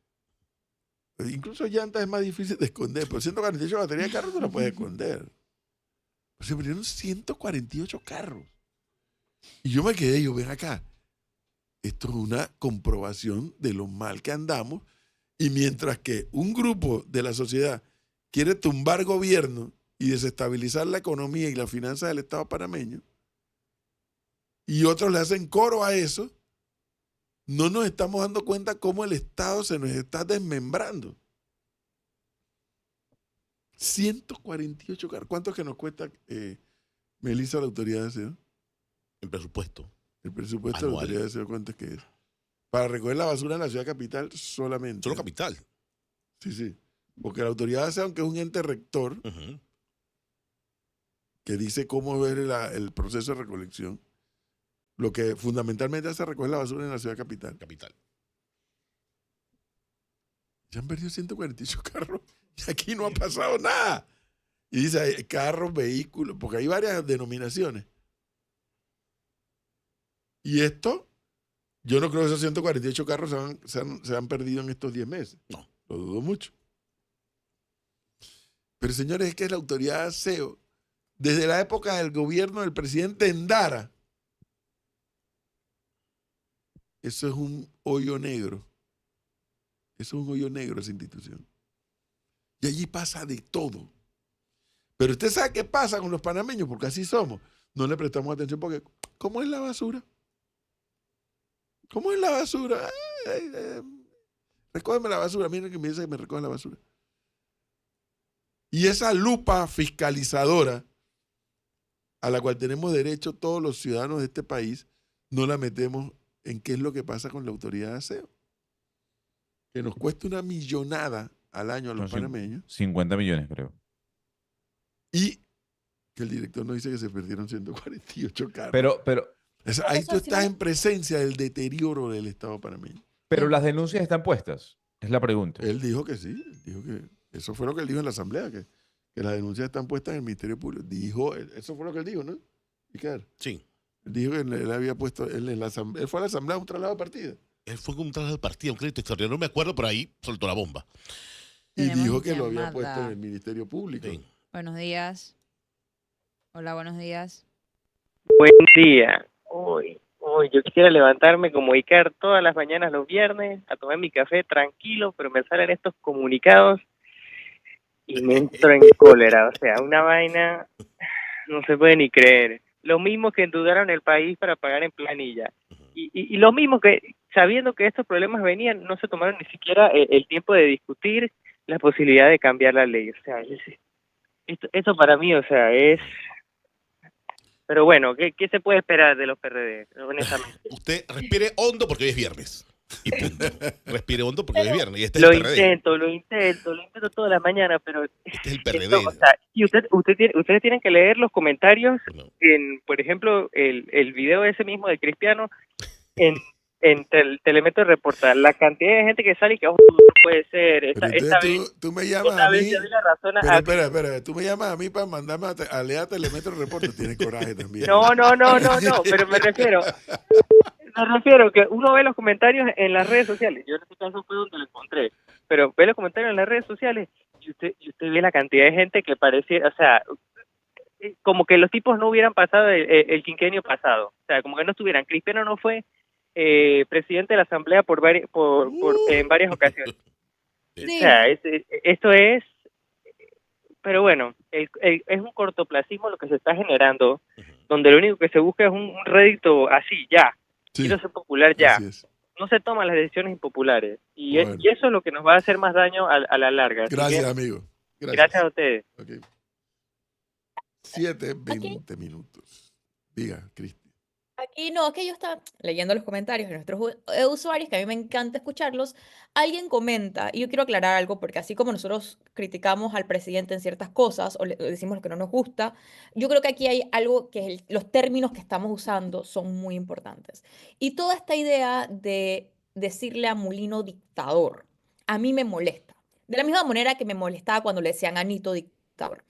Incluso llantas es más difícil de esconder, pero 148 baterías de carro no lo puedes esconder. Pero se perdieron 148 carros. Y yo me quedé, ven acá. Esto es una comprobación de lo mal que andamos. Y mientras que un grupo de la sociedad quiere tumbar gobierno y desestabilizar la economía y las finanzas del Estado panameño, y otros le hacen coro a eso, no nos estamos dando cuenta cómo el Estado se nos está desmembrando. 148 carros. ¿Cuánto es que nos cuesta, Melissa, la autoridad de aseo? En presupuesto. El presupuesto de la Anual. autoridad de aseo, ¿cuánto es que es? Para recoger la basura en la ciudad capital solamente. Solo capital. Sí, sí. Porque la autoridad de aseo, aunque es un ente rector Ujú. que dice cómo ver el proceso de recolección, lo que fundamentalmente hace es recoger la basura en la ciudad capital. Capital. Ya han perdido 148 carros y aquí no ha pasado nada. Y dice carros, vehículos, porque hay varias denominaciones. Y esto, yo no creo que esos 148 carros se han perdido en estos 10 meses. No. Lo dudo mucho. Pero señores, es que la autoridad de aseo, desde la época del gobierno del presidente Endara, eso es un hoyo negro. Eso es un hoyo negro, esa institución. Y allí pasa de todo. Pero usted sabe qué pasa con los panameños, porque así somos. No le prestamos atención porque, ¿cómo es la basura? ¿Cómo es la basura? Recógeme la basura. Miren que me dice que me recoge la basura. Y esa lupa fiscalizadora a la cual tenemos derecho todos los ciudadanos de este país, no la metemos en qué es lo que pasa con la autoridad de aseo. Que nos cuesta una millonada al año a los Son panameños 50 millones, creo. y que el director nos dice que se perdieron 148 carros. Pero Ahí eso tú sí estás me- en presencia del deterioro del Estado panameño. las denuncias están puestas, es la pregunta. Él dijo que sí, dijo que eso fue lo que él dijo en la asamblea, que las denuncias están puestas en el Ministerio Público. Eso fue lo que él dijo, ¿no? Ricardo. Sí. Él dijo que él había puesto, él fue a la asamblea a un traslado de partida. Él fue con un traslado de partida, un crédito extraordinario. No me acuerdo, pero ahí soltó la bomba. Y Tenemos dijo que lo había llamada. puesto en el Ministerio Público. Sí. Buenos días. Hola, buenos días. Buen día. Uy, yo quisiera levantarme como Icar todas las mañanas los viernes a tomar mi café tranquilo, pero me salen estos comunicados y me entro en cólera. O sea, una vaina no se puede ni creer. Los mismos que endeudaron el país para pagar en planilla. Y los mismos que, sabiendo que estos problemas venían, no se tomaron ni siquiera el tiempo de discutir la posibilidad de cambiar la ley. O sea, esto para mí, o sea, es... Pero bueno, ¿qué se puede esperar de los PRD, honestamente? Usted respire hondo porque hoy es viernes. Y punto. Respire hondo porque hoy es viernes. Y este es Lo el PRD. intento todas las mañanas, pero Este es el PRD. o sea, y ustedes tienen que leer los comentarios No. en, por ejemplo, el video ese mismo de Cristiano en Telemetro Reporta, la cantidad de gente que sale y que no puede ser. Pero Esta entonces vez, tú me llamas esta a vez mí. le doy la razón Pero a... espera, tú me llamas a mí para mandarme a leer a Telemetro Reporte. Tienes coraje también. No, pero me refiero que uno ve los comentarios en las redes sociales. Yo en este caso fue donde lo encontré, pero ve los comentarios en las redes sociales y usted ve la cantidad de gente que pareciera, o sea, como que los tipos no hubieran pasado el quinquenio pasado, o sea, como que no estuvieran. Cristiano no fue presidente de la Asamblea en varias ocasiones. Sí. O sea, esto es, pero bueno, es un cortoplacismo lo que se está generando, donde lo único que se busca es un rédito así, ya. Sí, Quiero ser popular ya. así es. No se toman las decisiones impopulares. Y Bueno. y eso es lo que nos va a hacer más daño a la larga. Así Gracias, que, amigo. gracias a ustedes. Ok. 7:20 minutos. Diga, Cristi. Aquí no, que yo estaba leyendo los comentarios de nuestros usuarios, que a mí me encanta escucharlos. Alguien comenta, y yo quiero aclarar algo, porque así como nosotros criticamos al presidente en ciertas cosas o le decimos lo que no nos gusta, yo creo que aquí hay algo que los términos que estamos usando son muy importantes. Y toda esta idea de decirle a Mulino dictador, a mí me molesta. De la misma manera que me molestaba cuando le decían Anito dictador.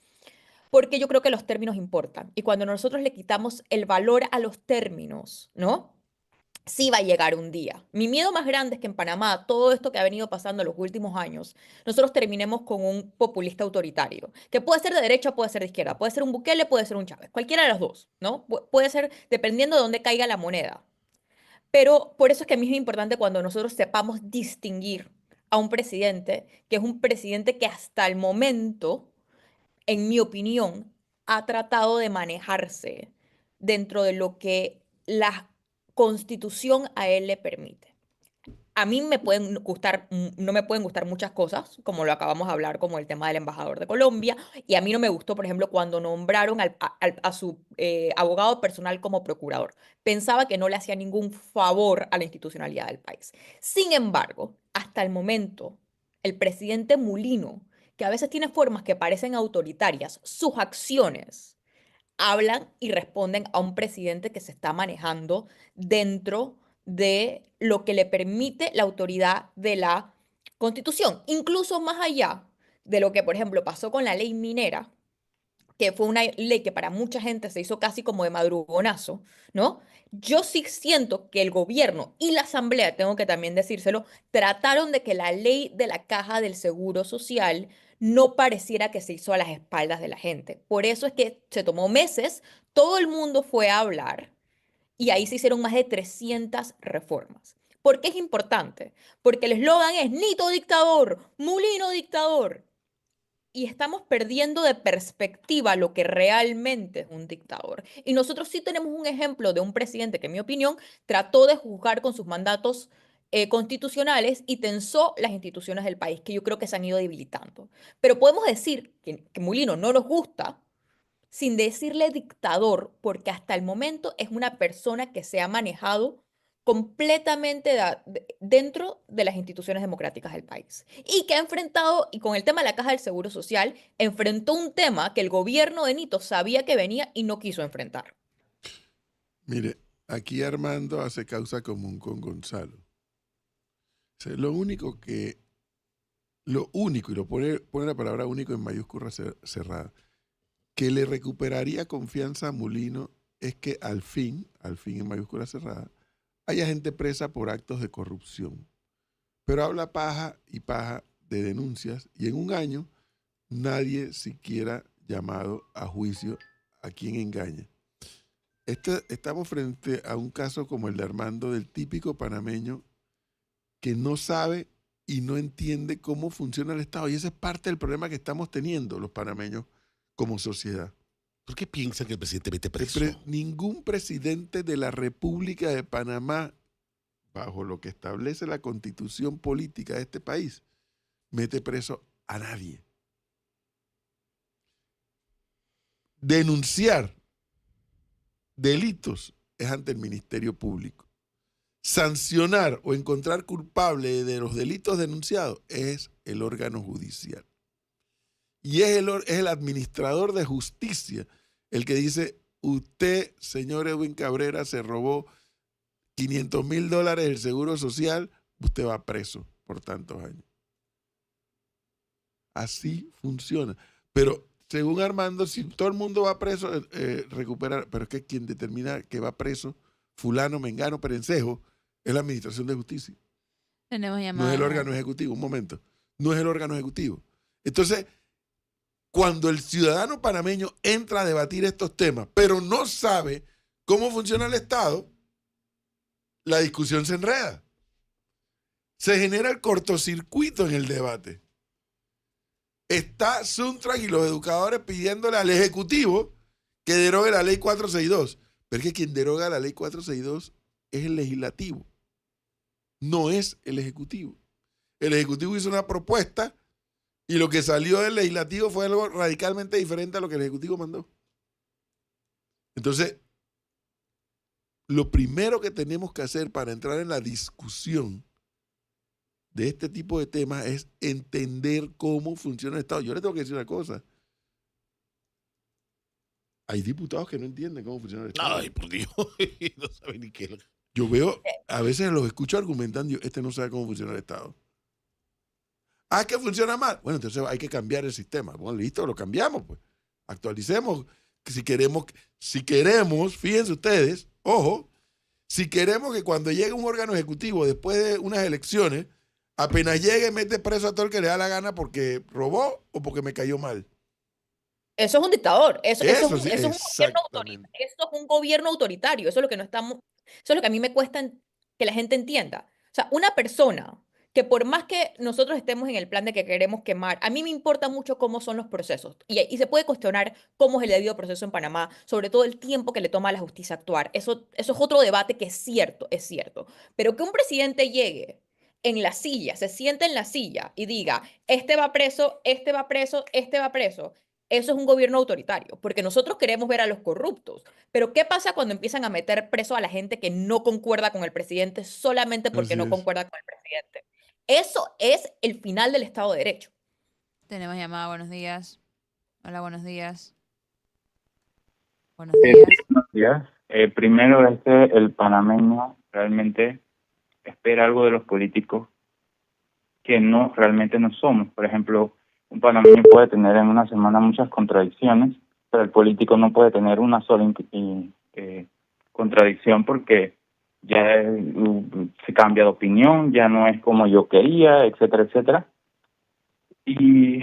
Porque yo creo que los términos importan. Y cuando nosotros le quitamos el valor a los términos, ¿no? Sí va a llegar un día. Mi miedo más grande es que en Panamá, todo esto que ha venido pasando en los últimos años, nosotros terminemos con un populista autoritario, que puede ser de derecha, puede ser de izquierda, puede ser un Bukele, puede ser un Chávez, cualquiera de los dos, ¿no? Puede ser dependiendo de dónde caiga la moneda. Pero por eso es que a mí es importante cuando nosotros sepamos distinguir a un presidente, que es un presidente que hasta el momento, en mi opinión, ha tratado de manejarse dentro de lo que la Constitución a él le permite. A mí me pueden gustar, no me pueden gustar muchas cosas, como lo acabamos de hablar, como el tema del embajador de Colombia, y a mí no me gustó, por ejemplo, cuando nombraron a su abogado personal como procurador. Pensaba que no le hacía ningún favor a la institucionalidad del país. Sin embargo, hasta el momento, el presidente Mulino, que a veces tiene formas que parecen autoritarias, sus acciones hablan y responden a un presidente que se está manejando dentro de lo que le permite la autoridad de la Constitución, incluso más allá de lo que, por ejemplo, pasó con la ley minera, que fue una ley que para mucha gente se hizo casi como de madrugonazo, ¿no? Yo sí siento que el gobierno y la asamblea, tengo que también decírselo, trataron de que la ley de la caja del seguro social no pareciera que se hizo a las espaldas de la gente. Por eso es que se tomó meses, todo el mundo fue a hablar y ahí se hicieron más de 300 reformas. ¿Por qué es importante? Porque el eslogan es Nito dictador, Mulino dictador. Y estamos perdiendo de perspectiva lo que realmente es un dictador. Y nosotros sí tenemos un ejemplo de un presidente que, en mi opinión, trató de juzgar con sus mandatos constitucionales y tensó las instituciones del país, que yo creo que se han ido debilitando. Pero podemos decir que Mulino no nos gusta sin decirle dictador, porque hasta el momento es una persona que se ha manejado completamente dentro de las instituciones democráticas del país y que ha enfrentado, y con el tema de la Caja del Seguro Social, enfrentó un tema que el gobierno de Nito sabía que venía y no quiso enfrentar. Mire, aquí Armando hace causa común con Gonzalo. O sea, lo único, y lo pone la palabra único en mayúscula cerrada, que le recuperaría confianza a Mulino es que al fin en mayúscula cerrada, haya gente presa por actos de corrupción. Pero habla paja y paja de denuncias y en un año nadie siquiera llamado a juicio a quien engaña. Estamos frente a un caso como el de Armando, del típico panameño que no sabe y no entiende cómo funciona el Estado. Y ese es parte del problema que estamos teniendo los panameños como sociedad. ¿Por qué piensan que el presidente mete preso? Ningún presidente de la República de Panamá, bajo lo que establece la constitución política de este país, mete preso a nadie. Denunciar delitos es ante el Ministerio Público. Sancionar o encontrar culpable de los delitos denunciados es el órgano judicial. Y es el administrador de justicia el que dice, usted, señor Edwin Cabrera, se robó $500,000 del Seguro Social, usted va preso por tantos años. Así funciona. Pero según Armando, si todo el mundo va preso, recuperar, pero es que quien determina que va preso, fulano, mengano, perencejo, es la Administración de Justicia. Tenemos llamada. No es el órgano ejecutivo, un momento. No es el órgano ejecutivo. Entonces, cuando el ciudadano panameño entra a debatir estos temas, pero no sabe cómo funciona el Estado, la discusión se enreda. Se genera el cortocircuito en el debate. Está Suntrack y los educadores pidiéndole al Ejecutivo que derogue la ley 462. Pero es que quien deroga la ley 462 es el Legislativo, no es el Ejecutivo. El Ejecutivo hizo una propuesta y lo que salió del Legislativo fue algo radicalmente diferente a lo que el Ejecutivo mandó. Entonces, lo primero que tenemos que hacer para entrar en la discusión de este tipo de temas es entender cómo funciona el Estado. Yo le tengo que decir una cosa. Hay diputados que no entienden cómo funciona el Estado. Ay, por Dios, no saben ni qué es lo que... Yo veo, a veces los escucho argumentando, este no sabe cómo funciona el Estado. Ah, que funciona mal. Bueno, entonces hay que cambiar el sistema. Bueno, listo, lo cambiamos, pues. Actualicemos. Si queremos, fíjense ustedes, ojo, si queremos que cuando llegue un órgano ejecutivo después de unas elecciones, apenas llegue, mete preso a todo el que le da la gana porque robó o porque me cayó mal. Eso es un dictador. Eso sí, Eso es un gobierno autoritario. Eso es lo que no estamos, eso es lo que a mí me cuesta que la gente entienda. O sea, una persona que por más que nosotros estemos en el plan de que queremos quemar, a mí me importa mucho cómo son los procesos. Y se puede cuestionar cómo es el debido proceso en Panamá, sobre todo el tiempo que le toma a la justicia actuar. Eso es otro debate que es cierto, es cierto. Pero que un presidente llegue en la silla, se siente en la silla y diga, este va preso, este va preso, este va preso. Eso es un gobierno autoritario, porque nosotros queremos ver a los corruptos. Pero ¿qué pasa cuando empiezan a meter preso a la gente que no concuerda con el presidente solamente porque no concuerda con el presidente? Eso es el final del Estado de Derecho. Tenemos llamada, buenos días. Hola, buenos días. Buenos días. Buenos días. Primero es que el panameño realmente espera algo de los políticos que no realmente no somos. Por ejemplo, un panameño puede tener en una semana muchas contradicciones, pero el político no puede tener una sola contradicción porque ya se cambia de opinión, ya no es como yo quería, etcétera, etcétera. Y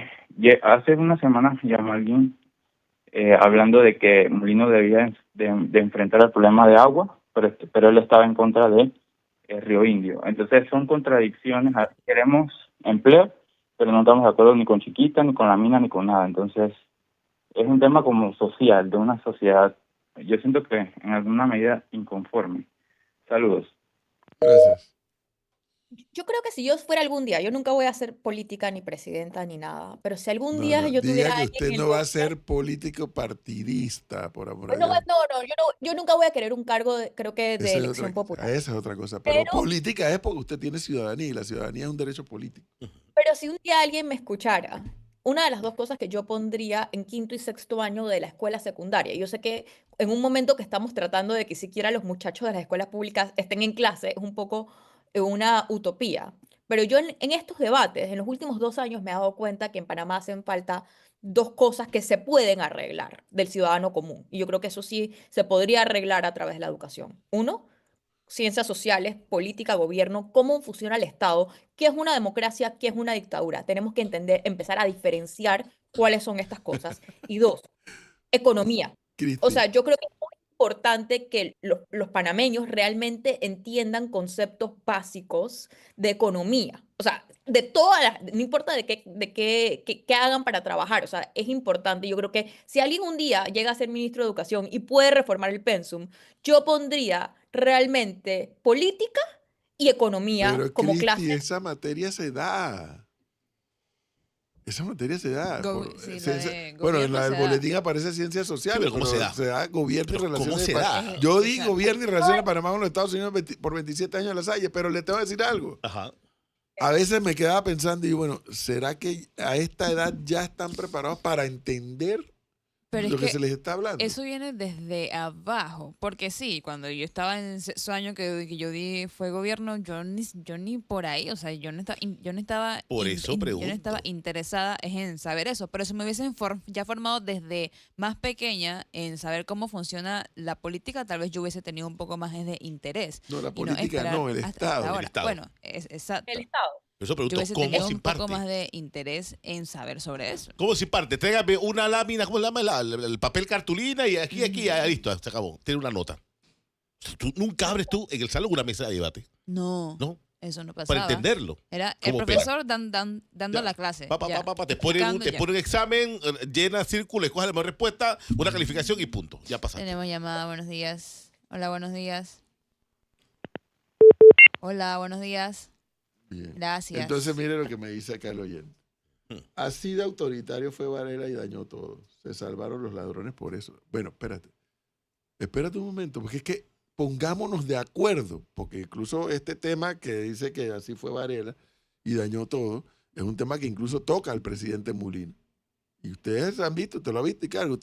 hace una semana llamó alguien hablando de que Mulino debía de enfrentar el problema de agua, pero él estaba en contra de Río Indio. Entonces son contradicciones. Queremos empleo, pero no estamos de acuerdo ni con Chiquita, ni con la mina, ni con nada. Entonces es un tema como social, de una sociedad, yo siento que en alguna medida inconforme. Saludos. Gracias. Yo creo que si yo fuera algún día, yo nunca voy a ser política ni presidenta ni nada, pero si algún día yo tuviera diga que alguien usted en no el va a gobierno, ser político partidista, por amor a no, Dios. yo nunca voy a querer un cargo, creo que de Esa es elección popular. esa es otra cosa. Pero Pero, política es porque usted tiene ciudadanía y la ciudadanía es un derecho político. pero si un día alguien me escuchara, una de las dos cosas que yo pondría en quinto y sexto año de la escuela secundaria, yo sé que en un momento que estamos tratando de que siquiera los muchachos de las escuelas públicas estén en clase, es un poco una utopía. Pero yo en estos debates, en los últimos 2 años, me he dado cuenta que en Panamá hacen falta dos cosas que se pueden arreglar del ciudadano común. Y yo creo que eso sí se podría arreglar a través de la educación. Uno, ciencias sociales, política, gobierno, cómo funciona el Estado, qué es una democracia, qué es una dictadura. Tenemos que entender, empezar a diferenciar cuáles son estas cosas. Y dos, economía. O Cristi, sea, yo creo que importante que los panameños realmente entiendan conceptos básicos de economía. O sea, de todas no importa qué hagan para trabajar, o sea, es importante. Yo creo que si alguien un día llega a ser ministro de Educación y puede reformar el pensum, yo pondría realmente política y economía Pero, como Cristi, clase. esa materia se da. Esa materia se da. Sí, Bueno, en gobierno el se da. boletín aparece ciencias sociales. pero ¿cómo se da? Se da gobierno y Pero ¿cómo relaciones se de da? Panamá. Yo di Exacto. gobierno y relaciones de Panamá con los Estados Unidos por 27 años en la Salle, pero le tengo que decir algo. Ajá. A veces me quedaba pensando y bueno, ¿será que a esta edad ya están preparados para entender Pero lo es que que se les está hablando? eso viene desde abajo, porque sí, cuando yo estaba en ese año que yo di fue gobierno, yo ni por ahí, o sea, yo no estaba Por eso yo no pregunto. estaba interesada en saber eso, pero si me hubiesen ya formado desde más pequeña en saber cómo funciona la política, tal vez yo hubiese tenido un poco más de interés. No, la y política esperar no, el hasta Estado. El ahora. Estado. Bueno, exacto. El Estado. Por eso Yo pregunto, hubiese ¿cómo tenido se un poco imparte? más de interés en saber sobre eso. ¿Cómo se imparte? Tráigame una lámina, ¿cómo se llama? El papel cartulina y aquí, ya, listo, se acabó. Tiene una nota. Tú nunca abres tú en el salón una mesa de debate, No, ¿no? eso no Para pasaba. entenderlo. Era el Como profesor dando Ya. la clase. Pa, ya, te ponen explicando ya. un examen, llena círculo, escoge la mejor respuesta, una calificación y punto. Ya pasaste. Tenemos llamada, buenos días. Hola, buenos días. Hola, buenos días. Bien. Gracias. Entonces, mire lo que me dice acá el oyente. Así de autoritario fue Varela y dañó todo. Se salvaron los ladrones por eso. Bueno, espérate. Espérate un momento, porque es que pongámonos de acuerdo, porque incluso este tema que dice que así fue Varela y dañó todo, es un tema que incluso toca al presidente Mulino. Y ustedes han visto, te lo ha visto, y claro,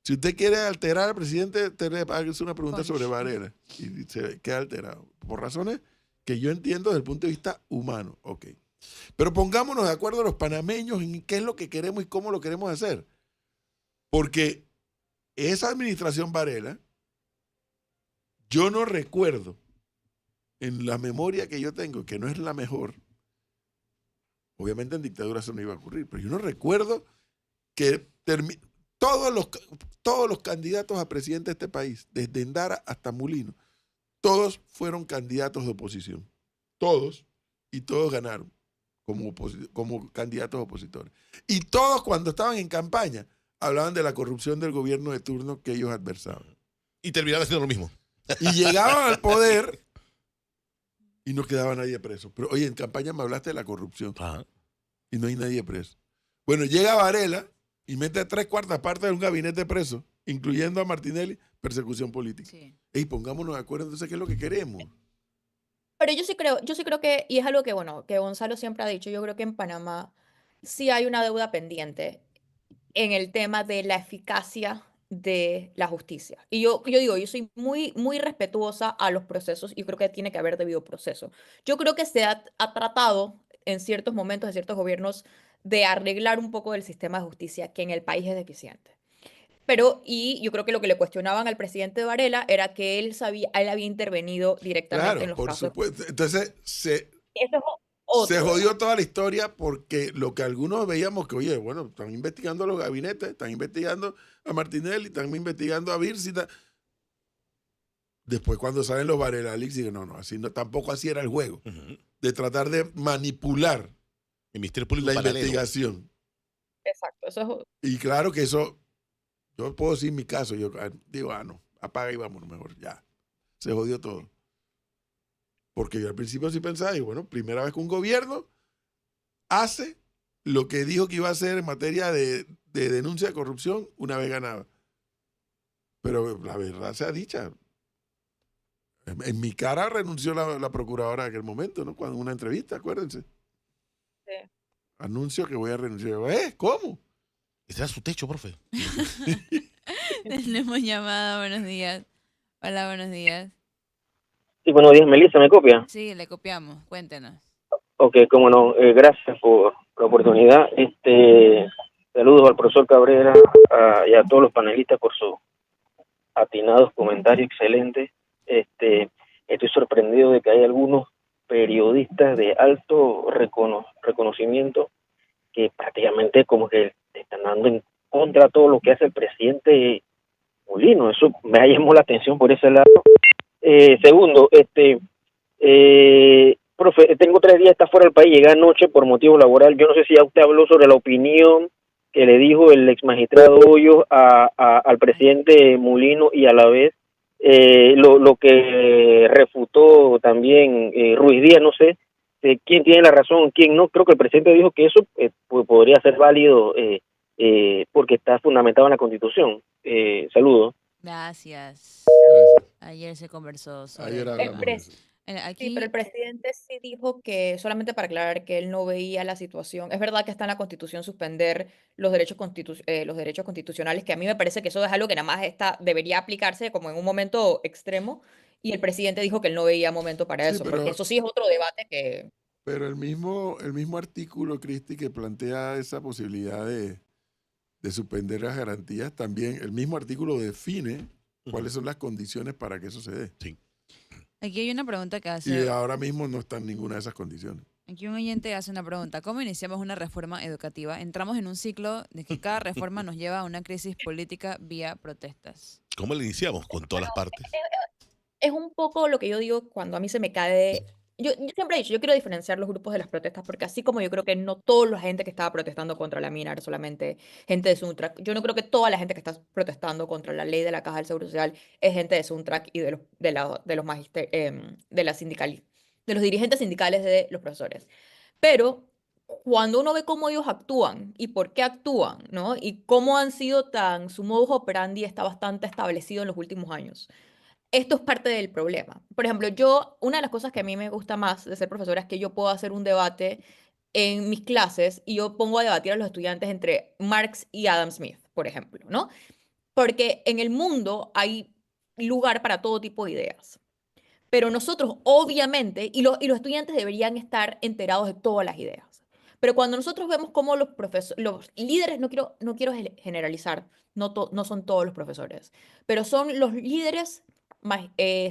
si usted quiere alterar al presidente, te le hace una pregunta sobre Varela y se queda alterado. Por razones que yo entiendo desde el punto de vista humano. Ok. Pero pongámonos de acuerdo los panameños en qué es lo que queremos y cómo lo queremos hacer. Porque esa administración Varela, yo no recuerdo en la memoria que yo tengo, que no es la mejor, obviamente en dictadura eso no iba a ocurrir, pero yo no recuerdo que todos los candidatos a presidente de este país, desde Endara hasta Mulino, todos fueron candidatos de oposición. Todos. Y todos ganaron como candidatos opositores. Y todos cuando estaban en campaña hablaban de la corrupción del gobierno de turno que ellos adversaban. Y terminaban haciendo lo mismo. Y llegaban al poder y no quedaba nadie preso. Pero oye, en campaña me hablaste de la corrupción. Ajá. Y no hay nadie preso. Bueno, llega Varela y mete 3/4 partes de un gabinete preso, incluyendo a Martinelli, persecución política. Sí. Ey, pongámonos de acuerdo entonces qué es lo que queremos. Pero yo sí creo que, y es algo que, bueno, que Gonzalo siempre ha dicho, yo creo que en Panamá sí hay una deuda pendiente en el tema de la eficacia de la justicia. Y yo digo, yo soy muy respetuosa a los procesos y creo que tiene que haber debido proceso. Yo creo que se ha tratado en ciertos momentos de ciertos gobiernos de arreglar un poco el sistema de justicia que en el país es deficiente. Pero, y yo creo que lo que le cuestionaban al presidente Varela era que él había intervenido directamente en Claro, los por casos. supuesto. Entonces Eso es se otro. jodió toda la historia porque lo que algunos veíamos que, oye, bueno, están investigando a los gabinetes, están investigando a Martinelli, están investigando a Bírcita. Después cuando salen los Varela Leaks, dicen, no, así no, tampoco así era el juego. Ujú. De tratar de manipular El Ministerio Público la paralelo. investigación. Exacto, eso es Y claro que eso, yo puedo decir mi caso, yo digo, no, apaga y vámonos mejor, ya. Se jodió todo. Porque yo al principio sí pensaba, y bueno, primera vez que un gobierno hace lo que dijo que iba a hacer en materia de denuncia de corrupción una vez ganaba. Pero la verdad sea dicha. En mi cara renunció la procuradora en aquel momento, ¿no? Cuando en una entrevista, acuérdense. Sí. Anuncio que voy a renunciar. ¿Cómo? Ese era su techo, profe. Tenemos llamada, buenos días. Hola, buenos días. Sí, buenos días, Melissa, ¿me copia? Sí, le copiamos, cuéntenos. Ok, cómo no, gracias por la oportunidad. Saludos al profesor Cabrera y a todos los panelistas por sus atinados comentarios excelentes. Estoy sorprendido de que hay algunos periodistas de alto reconocimiento que prácticamente como que están dando en contra de todo lo que hace el presidente Molino. Eso me llamó la atención por ese lado. Segundo, profe, tengo 3 días, está fuera del país, llegué anoche por motivo laboral. Yo no sé si ya usted habló sobre la opinión que le dijo el ex magistrado Hoyos al presidente Molino, y a la vez lo que refutó también Ruiz Díaz. No sé quién tiene la razón, quién no. Creo que el presidente dijo que eso podría ser válido porque está fundamentado en la Constitución. Saludos. Gracias. Ayer se conversó sobre Ayer el hablamos tema. de eso. Sí, Aquí, pero el presidente sí dijo que, solamente para aclarar, que él no veía la situación. Es verdad que está en la Constitución suspender los derechos constitucionales, que a mí me parece que eso es algo que nada más debería aplicarse como en un momento extremo, y el presidente dijo que él no veía momento para Sí, eso, porque eso sí es otro debate que... pero el mismo artículo, Cristi, que plantea esa posibilidad de suspender las garantías, también el mismo artículo define cuáles son las condiciones para que eso se dé. Sí. aquí hay una pregunta que Y hace, ahora mismo no está en ninguna de esas condiciones. aquí un oyente hace una pregunta. ¿Cómo iniciamos una reforma educativa? Entramos en un ciclo de que cada reforma nos lleva a una crisis política vía protestas. ¿Cómo le iniciamos? Con todas las partes. Es un poco lo que yo digo cuando a mí se me cae... Yo siempre he dicho, yo quiero diferenciar los grupos de las protestas, porque así como yo creo que no toda la gente que estaba protestando contra la mina era solamente gente de Suntrack, yo no creo que toda la gente que está protestando contra la ley de la Caja del Seguro Social es gente de Suntrack y de los dirigentes sindicales de los profesores. Pero cuando uno ve cómo ellos actúan y por qué actúan, ¿no? Y cómo han sido su modus operandi está bastante establecido en los últimos años. Esto es parte del problema. Por ejemplo, una de las cosas que a mí me gusta más de ser profesora es que yo puedo hacer un debate en mis clases y yo pongo a debatir a los estudiantes entre Marx y Adam Smith, por ejemplo, ¿no? Porque en el mundo hay lugar para todo tipo de ideas. Pero nosotros, obviamente, y los estudiantes deberían estar enterados de todas las ideas. Pero cuando nosotros vemos cómo los líderes, no quiero generalizar, no son todos los profesores, pero son los líderes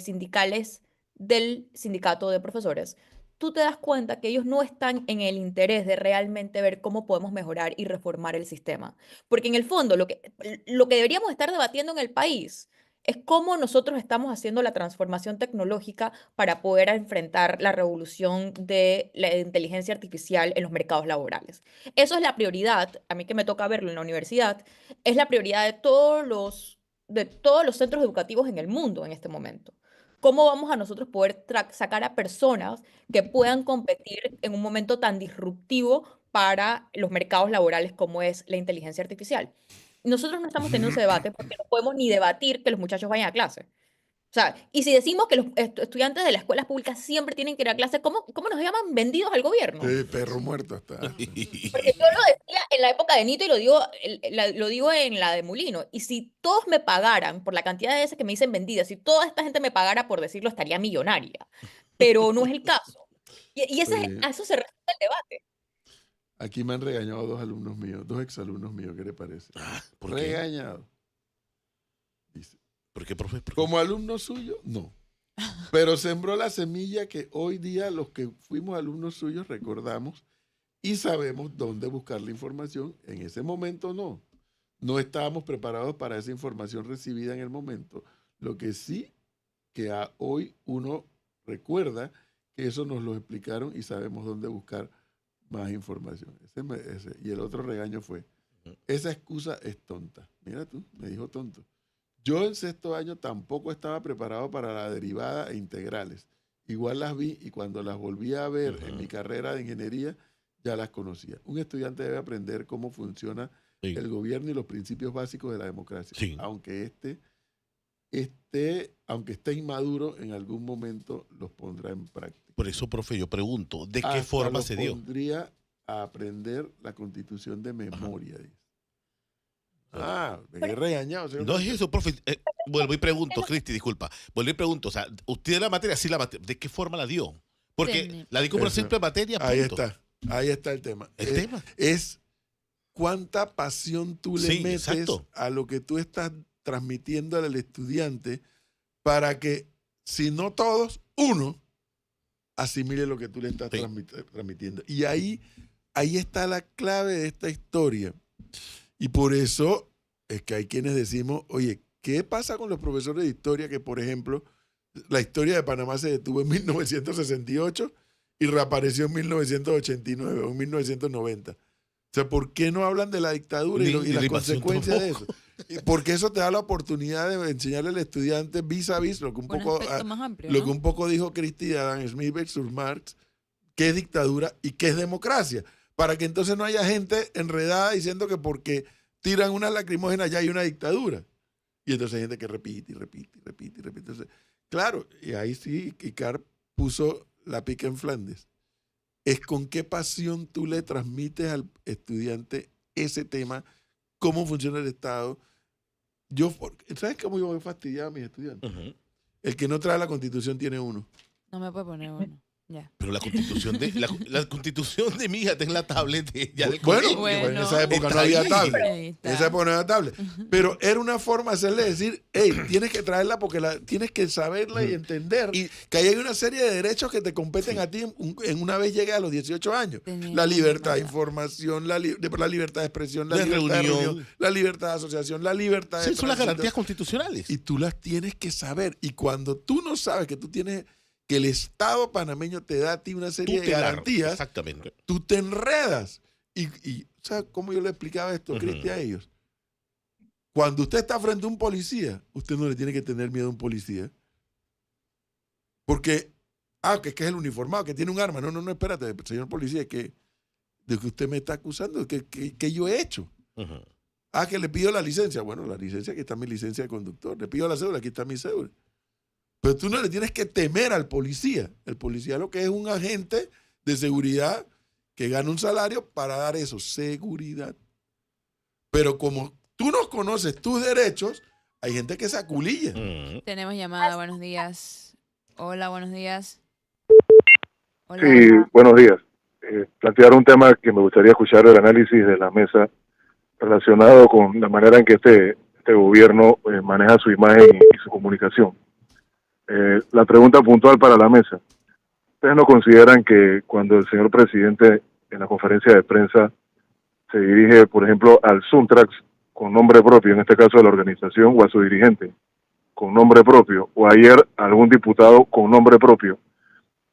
sindicales del sindicato de profesores, tú te das cuenta que ellos no están en el interés de realmente ver cómo podemos mejorar y reformar el sistema. Porque en el fondo, lo que deberíamos estar debatiendo en el país es cómo nosotros estamos haciendo la transformación tecnológica para poder enfrentar la revolución de la inteligencia artificial en los mercados laborales. Eso es la prioridad, a mí que me toca verlo en la universidad, es la prioridad de todos los centros educativos en el mundo en este momento. ¿Cómo vamos a nosotros poder sacar a personas que puedan competir en un momento tan disruptivo para los mercados laborales como es la inteligencia artificial? Nosotros no estamos teniendo ese debate porque no podemos ni debatir que los muchachos vayan a clase. O sea, y si decimos que los estudiantes de las escuelas públicas siempre tienen que ir a clase, ¿cómo nos llaman vendidos al gobierno? Sí, perro muerto hasta. Porque yo lo decía en la época de Nito y lo digo en la de Molino. Y si todos me pagaran por la cantidad de veces que me dicen vendidas, si toda esta gente me pagara por decirlo, estaría millonaria. Pero no es el caso. Y Sí. a eso se refiere el debate. Aquí me han regañado 2 alumnos míos, 2 exalumnos míos, ¿qué le parece? ¿Por qué? Regañado. Dice, ¿Por qué, profe? ¿Por qué? como alumno suyo, no. Pero sembró la semilla que hoy día los que fuimos alumnos suyos recordamos y sabemos dónde buscar la información. En ese momento no. No estábamos preparados para esa información recibida en el momento. Lo que sí que hoy uno recuerda que eso nos lo explicaron y sabemos dónde buscar más información. Y el otro regaño fue, esa excusa es tonta. Mira tú, me dijo tonto. Yo en 6º año tampoco estaba preparado para la derivada e integrales. Igual las vi y cuando las volví a ver en mi carrera de ingeniería, ya las conocía. Un estudiante debe aprender cómo funciona el gobierno y los principios básicos de la democracia. Sí. Aunque esté inmaduro, en algún momento los pondrá en práctica. Por eso, profe, yo pregunto, ¿de qué forma se dio? Pondría a aprender la Constitución de memoria. Dice. Me quedé regañado. Señor. No es eso, profe. Vuelvo y pregunto, Cristi, disculpa. Vuelvo y pregunto, o sea, usted la materia, sí la materia, ¿de qué forma la dio? Porque la di como una simple materia, punto. Ahí está el tema. ¿El tema? Es cuánta pasión tú le metes exacto. a lo que tú estás transmitiendo al estudiante para que, si no todos, uno asimile lo que tú le estás transmitiendo. Y ahí está la clave de esta historia. Y por eso es que hay quienes decimos, oye, ¿qué pasa con los profesores de historia que, por ejemplo, la historia de Panamá se detuvo en 1968 y reapareció en 1989 o en 1990? O sea, ¿por qué no hablan de la dictadura y Ni las la invasión consecuencias de eso? Porque eso te da la oportunidad de enseñarle al estudiante vis a vis lo que un poco dijo Cristi de Adam Smith versus Marx, qué es dictadura y qué es democracia, para que entonces no haya gente enredada diciendo que porque tiran una lacrimógena ya hay una dictadura. Y entonces hay gente que repite y repite y repite y repite. Entonces, claro, y ahí sí, Icahn puso la pica en Flandes. Es con qué pasión tú le transmites al estudiante ese tema, cómo funciona el Estado. ¿Sabes cómo yo voy a fastidiar a mis estudiantes? El que no trae la Constitución tiene uno. No me puede poner uno. Ya. Pero la constitución la constitución de mi hija está en la tablet ya del Bueno, colegio. en esa época no había tablet. En esa época no había tablet. Pero era una forma de hacerle decir, hey, tienes que traerla porque tienes que saberla y entender que ahí hay una serie de derechos que te competen a ti en una vez llegues a los 18 años. La libertad de información, la libertad de expresión, la libertad de reunión, la libertad de asociación, la libertad de... Sí, son las garantías constitucionales. Y tú las tienes que saber. Y cuando tú no sabes que tú tienes... que el Estado panameño te da a ti una serie de garantías, exactamente. Tú te enredas. Y ¿sabes cómo yo le explicaba esto, Cristi, a ellos? Cuando usted está frente a un policía, usted no le tiene que tener miedo a un policía. Porque, que es el uniformado, que tiene un arma. No, espérate, señor policía, de que usted me está acusando, que yo he hecho. Que le pido la licencia. Bueno, la licencia, aquí está mi licencia de conductor. Le pido la cédula, aquí está mi cédula. Pero tú no le tienes que temer al policía. El policía lo que es un agente de seguridad que gana un salario para dar eso, seguridad. Pero como tú no conoces tus derechos, hay gente que se aculilla. Tenemos llamada, buenos días. Hola, buenos días. Hola. Sí, buenos días. Plantear un tema que me gustaría escuchar el análisis de la mesa relacionado con la manera en que este gobierno maneja su imagen y su comunicación. La pregunta puntual para la mesa. ¿Ustedes no consideran que cuando el señor presidente en la conferencia de prensa se dirige, por ejemplo, al Suntrax con nombre propio, en este caso de la organización, o a su dirigente con nombre propio, o ayer a algún diputado con nombre propio,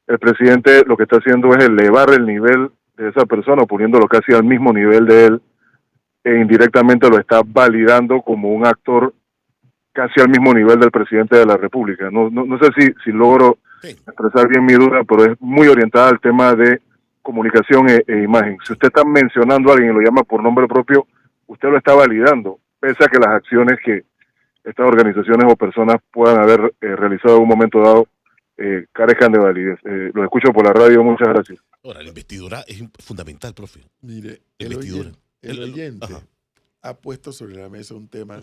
el presidente lo que está haciendo es elevar el nivel de esa persona, poniéndolo casi al mismo nivel de él, e indirectamente lo está validando como un actor casi al mismo nivel del presidente de la República? No sé si logro expresar bien mi duda, pero es muy orientada al tema de comunicación e imagen. Si usted está mencionando a alguien y lo llama por nombre propio, usted lo está validando, pese a que las acciones que estas organizaciones o personas puedan haber realizado en un momento dado carezcan de validez. Lo escucho por la radio, muchas gracias. Ahora, la investidura es fundamental, profe. Mire, el oyente ha puesto sobre la mesa un tema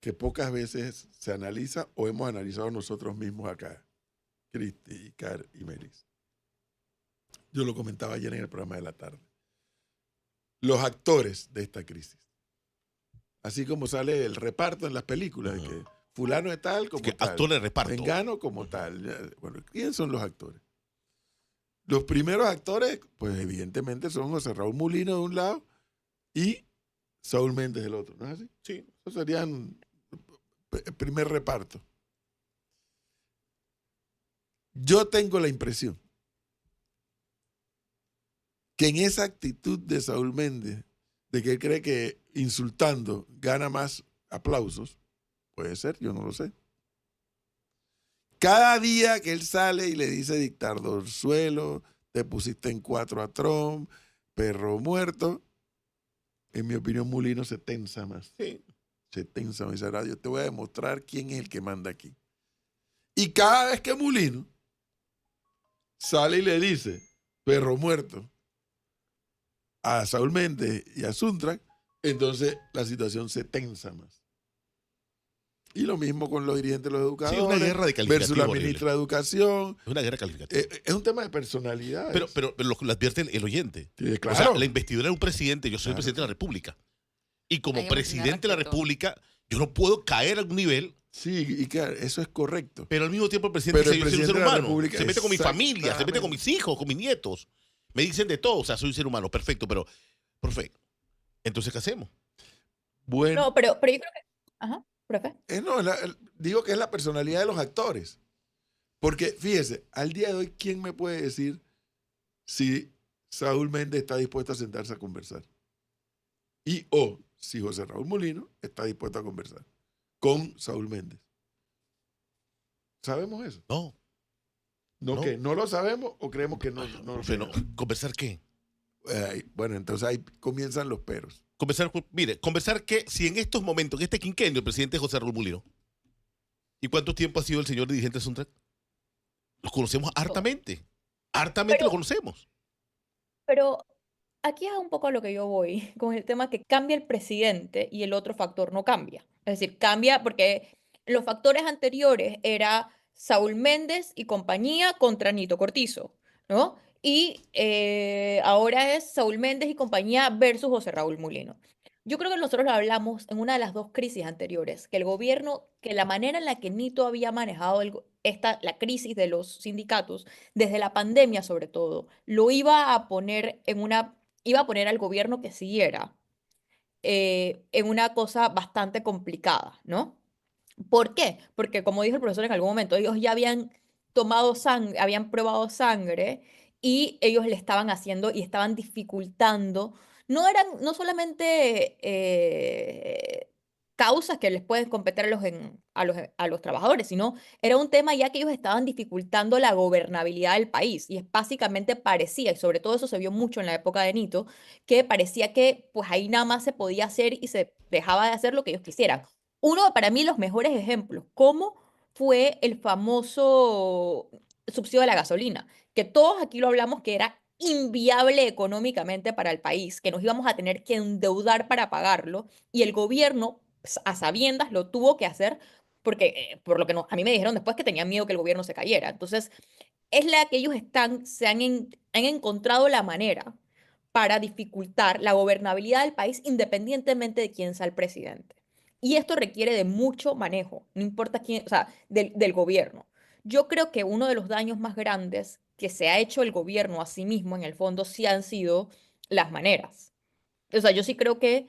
que pocas veces se analiza o hemos analizado nosotros mismos acá, Cristi, Icahn y Melis. Yo lo comentaba ayer en el programa de la tarde. Los actores de esta crisis. Así como sale el reparto en las películas, de que fulano es tal como tal. Actor de reparto. Mengano como tal. Bueno, ¿quiénes son los actores? Los primeros actores, pues evidentemente son José Raúl Mulino de un lado y Saúl Méndez del otro, ¿no es así? Sí. Esos serían el primer reparto. Yo tengo la impresión que en esa actitud de Saúl Méndez, de que él cree que insultando gana más aplausos, puede ser, yo no lo sé. Cada día que él sale y le dice dictador suelo, te pusiste en 4 a Trump, perro muerto, en mi opinión Mulino se tensa más. Sí. Se tensa más. Dice, ahora yo te voy a demostrar quién es el que manda aquí. Y cada vez que Mulino sale y le dice perro muerto a Saúl Méndez y a Suntrax, entonces la situación se tensa más. Y lo mismo con los dirigentes de los educadores. Sí, una guerra de calificativos versus la ministra de Educación. Es una guerra calificativa. Es un tema de personalidad. Pero lo advierte el oyente. Sí, claro. O sea, la investidura de un presidente, yo soy el presidente de la República. Y como presidente de la República, yo no puedo caer a algún nivel. Sí, y claro, eso es correcto. Pero al mismo tiempo el presidente dice, yo soy un ser humano. Se mete con mi familia, se mete con mis hijos, con mis nietos. Me dicen de todo, o sea, soy un ser humano, perfecto, pero, profe, entonces, ¿qué hacemos? Bueno. No, pero yo creo que... Ajá. profe. No, digo que es la personalidad de los actores. Porque, fíjese, al día de hoy, ¿quién me puede decir si Saúl Méndez está dispuesto a sentarse a conversar? O si José Raúl Mulino está dispuesto a conversar con Saúl Méndez. ¿Sabemos eso? No. ¿No, No. qué? ¿No lo sabemos o creemos que no lo Profe, no. sabemos? ¿Conversar qué? Bueno, entonces ahí comienzan los peros. Conversar que si en estos momentos, en este quinquenio, el presidente es José Raúl Mulino. ¿Y cuánto tiempo ha sido el señor dirigente de Suntrack? Los conocemos hartamente. Hartamente Pero- lo conocemos. Pero aquí es un poco a lo que yo voy, con el tema que cambia el presidente y el otro factor no cambia. Es decir, cambia porque los factores anteriores era Saúl Méndez y compañía contra Nito Cortizo, ¿no? Y ahora es Saúl Méndez y compañía versus José Raúl Mulino. Yo creo que nosotros lo hablamos en una de las dos crisis anteriores, que el gobierno, que la manera en la que Nito había manejado la crisis de los sindicatos, desde la pandemia sobre todo, lo iba a poner iba a poner al gobierno que siguiera en una cosa bastante complicada, ¿no? ¿Por qué? Porque como dijo el profesor en algún momento, ellos ya habían tomado sangre, habían probado sangre y ellos le estaban haciendo y estaban dificultando. No solamente causas que les pueden competir a los trabajadores, sino era un tema ya que ellos estaban dificultando la gobernabilidad del país. Y es básicamente parecía, y sobre todo eso se vio mucho en la época de Nito, que parecía que pues ahí nada más se podía hacer y se dejaba de hacer lo que ellos quisieran. Uno, para mí, los mejores ejemplos, cómo fue el famoso subsidio de la gasolina, que todos aquí lo hablamos que era inviable económicamente para el país, que nos íbamos a tener que endeudar para pagarlo, y el gobierno, pues, a sabiendas, lo tuvo que hacer, porque, por lo que a mí me dijeron después que tenían miedo que el gobierno se cayera. Entonces, es la que ellos han encontrado la manera para dificultar la gobernabilidad del país independientemente de quién sea el presidente. Y esto requiere de mucho manejo, no importa quién, o sea, del gobierno. Yo creo que uno de los daños más grandes que se ha hecho el gobierno a sí mismo, en el fondo, sí han sido las maneras. O sea, yo sí creo que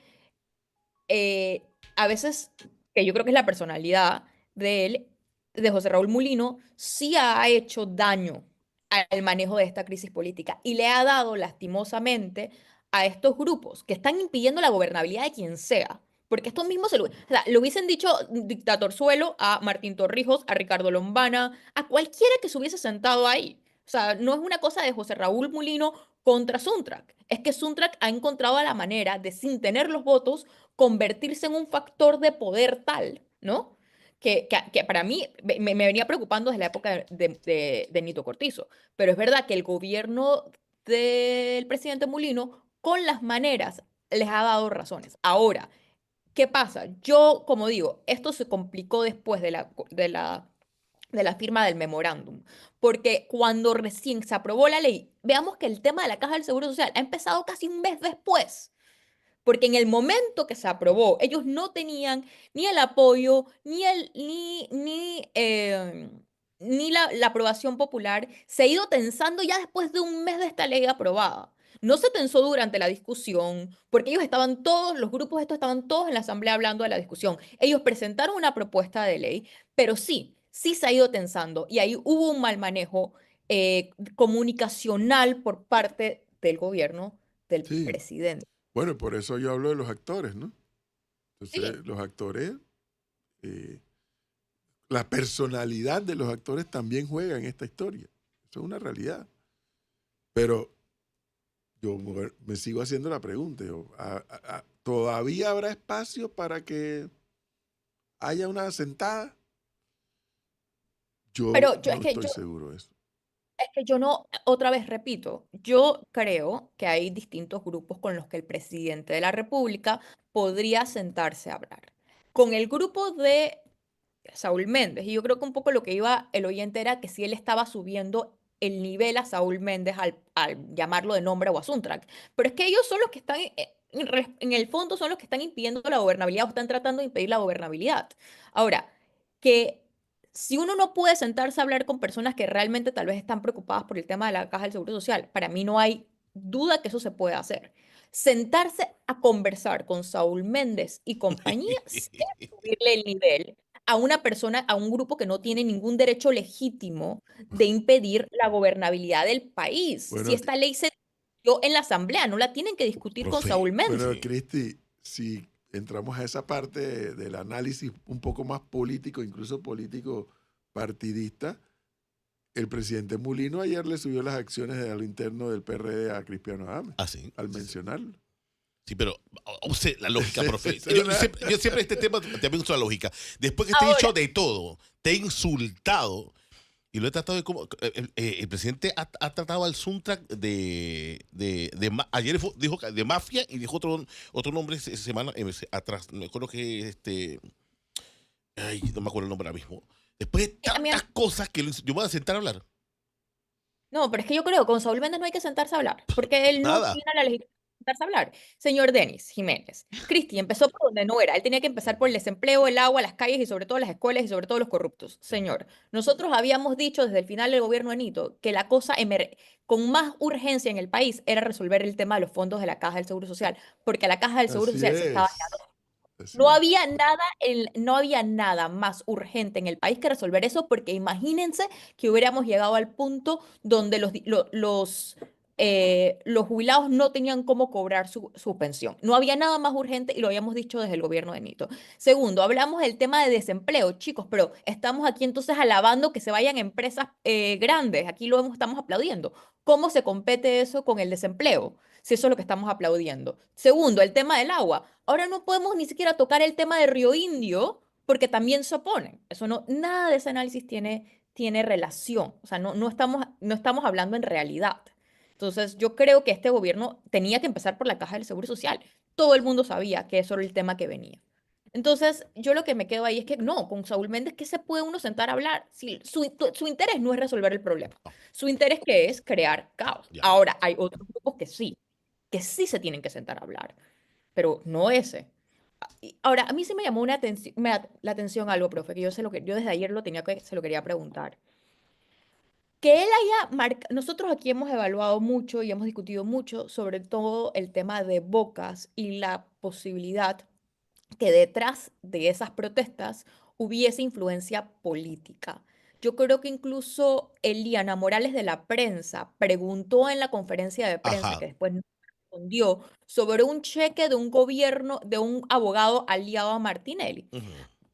eh, a veces, que yo creo que es la personalidad de él, de José Raúl Mulino, sí ha hecho daño al manejo de esta crisis política y le ha dado lastimosamente a estos grupos que están impidiendo la gobernabilidad de quien sea. Porque estos mismos o sea, le hubiesen dicho dictatorzuelo a Martín Torrijos, a Ricardo Lombana, a cualquiera que se hubiese sentado ahí. O sea, no es una cosa de José Raúl Mulino contra Suntrack. Es que Suntrack ha encontrado la manera de, sin tener los votos, convertirse en un factor de poder tal, ¿no? Que para mí me venía preocupando desde la época de Nito Cortizo. Pero es verdad que el gobierno del presidente Mulino, con las maneras, les ha dado razones. Ahora, ¿qué pasa? Yo, como digo, esto se complicó después de la firma del memorándum, porque cuando recién se aprobó la ley, veamos que el tema de la Caja del Seguro Social ha empezado casi un mes después. Porque en el momento que se aprobó, ellos no tenían ni el apoyo, ni la aprobación popular. Se ha ido tensando ya después de un mes de esta ley aprobada. No se tensó durante la discusión, porque ellos estaban todos, los grupos estos estaban todos en la asamblea hablando de la discusión. Ellos presentaron una propuesta de ley, pero sí se ha ido tensando. Y ahí hubo un mal manejo comunicacional por parte del gobierno del Sí. presidente. Bueno, por eso yo hablo de los actores, ¿no? Sí. Entonces, los actores, la personalidad de los actores también juega en esta historia. Eso es una realidad. Pero yo me sigo haciendo la pregunta. ¿Todavía habrá espacio para que haya una sentada? Pero No estoy seguro de eso. es que yo no, otra vez repito, yo creo que hay distintos grupos con los que el presidente de la República podría sentarse a hablar. Con el grupo de Saúl Méndez, y yo creo que un poco lo que iba el oyente era que si él estaba subiendo el nivel a Saúl Méndez al llamarlo de nombre o a Suntrack. Pero es que ellos son los que están, en el fondo son los que están impidiendo la gobernabilidad o están tratando de impedir la gobernabilidad. Ahora, que si uno no puede sentarse a hablar con personas que realmente tal vez están preocupadas por el tema de la Caja del Seguro Social, para mí no hay duda que eso se puede hacer. sentarse a conversar con Saúl Méndez y compañía sin subirle el nivel a una persona, a un grupo que no tiene ningún derecho legítimo de impedir la gobernabilidad del país. Bueno, Si esta ley se discutió en la Asamblea, no la tienen que discutir con Profe, Saúl Méndez. bueno, Cristi, si entramos a esa parte del análisis un poco más político, incluso político partidista, el presidente Mulino ayer le subió las acciones a lo interno del PRD a Cristiano Adames, Ah, sí. al mencionarlo. Sí, pero use la lógica, profe. Sí, Yo siempre este tema también uso la lógica. Después que te he Ahora- dicho de todo, te he insultado y lo he tratado de como... el presidente ha tratado al Suntrack ayer dijo de mafia y dijo otro nombre semana atrás. Me acuerdo que ay, no me acuerdo el nombre ahora mismo. Después de A mí- tantas cosas que yo me voy a sentar a hablar. No, pero es que yo creo que con Saúl Méndez no hay que sentarse a hablar, porque él no Nada. tiene la legitimidad de sentarse a hablar. Señor Denis Jiménez, Cristi empezó por donde no era. Él tenía que empezar por el desempleo, el agua, las calles y sobre todo las escuelas y sobre todo los corruptos. Señor, nosotros habíamos dicho desde el final del gobierno de Nito que la cosa con más urgencia en el país era resolver el tema de los fondos de la Caja del Seguro Social, porque la Caja del Seguro Así Social se estaba es. Así no es. no había nada más urgente en el país que resolver eso, porque imagínense que hubiéramos llegado al punto donde los jubilados no tenían cómo cobrar su pensión. No había nada más urgente y lo habíamos dicho desde el gobierno de Nito. Segundo, hablamos del tema de desempleo, chicos, pero estamos aquí entonces alabando que se vayan empresas grandes. Aquí estamos aplaudiendo. ¿Cómo se compete eso con el desempleo? Si eso es lo que estamos aplaudiendo. Segundo, el tema del agua. Ahora no podemos ni siquiera tocar el tema de Río Indio porque también se oponen. Eso no, nada de ese análisis tiene relación. O sea, no estamos hablando en realidad. Entonces, yo creo que este gobierno tenía que empezar por la Caja del Seguro Social. Todo el mundo sabía que eso era el tema que venía. Entonces, yo lo que me quedo ahí es que no, con Saúl Méndez, ¿qué se puede uno sentar a hablar? Si su interés no es resolver el problema. Su interés que es crear caos. Ya. Ahora, hay otros grupos que sí se tienen que sentar a hablar, pero no ese. Ahora, a mí sí me llamó la atención algo, profe, que yo desde ayer se lo quería preguntar. Que él nosotros aquí hemos evaluado mucho y hemos discutido mucho sobre todo el tema de Bocas y la posibilidad que detrás de esas protestas hubiese influencia política. Yo creo que incluso Eliana Morales de la prensa preguntó en la conferencia de prensa, Ajá. que después no respondió, sobre un cheque de un gobierno, de un abogado aliado a Martinelli. Ujú.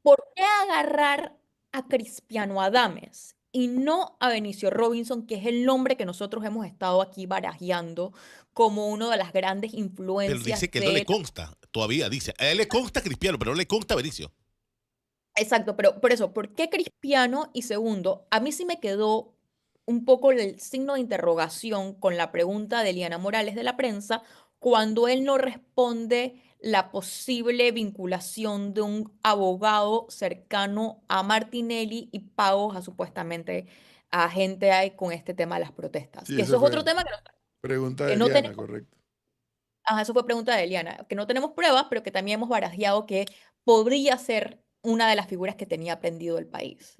¿Por qué agarrar a Cristiano Adames y no a Benicio Robinson, que es el nombre que nosotros hemos estado aquí barajeando como una de las grandes Pero influencias dice que no le consta. Todavía dice. A él le consta Cristiano, pero no le consta Benicio. Exacto, pero por eso, ¿por qué Cristiano? Y segundo, a mí sí me quedó un poco el signo de interrogación con la pregunta de Eliana Morales de la prensa cuando él no responde la posible vinculación de un abogado cercano a Martinelli y pagos a supuestamente a gente ahí con este tema de las protestas. Sí, Que eso eso es otro fue tema pregunta que de no Eliana, tenemos. correcto. Ajá, eso fue pregunta de Eliana, que no tenemos pruebas, pero que también hemos barajeado que podría ser una de las figuras que tenía prendido el país.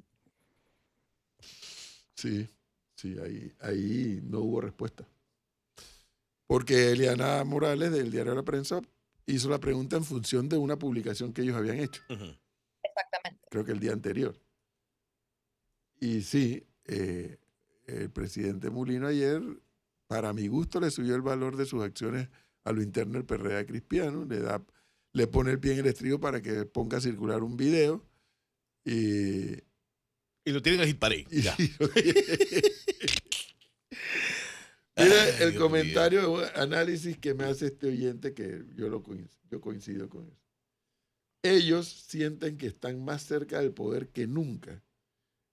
Sí, sí, ahí no hubo respuesta. Porque Eliana Morales del Diario de la Prensa hizo la pregunta en función de una publicación que ellos habían hecho, Ujú. Exactamente. creo que el día anterior. Y sí, el presidente Mulino ayer, para mi gusto, le subió el valor de sus acciones a lo interno del PRD a Cristiano, le pone el pie en el estribo para que ponga a circular un video y Y lo tienen a hit parade. Ya. Mira Ay, el Dios comentario, análisis que me hace este oyente que yo coincido con eso. Ellos sienten que están más cerca del poder que nunca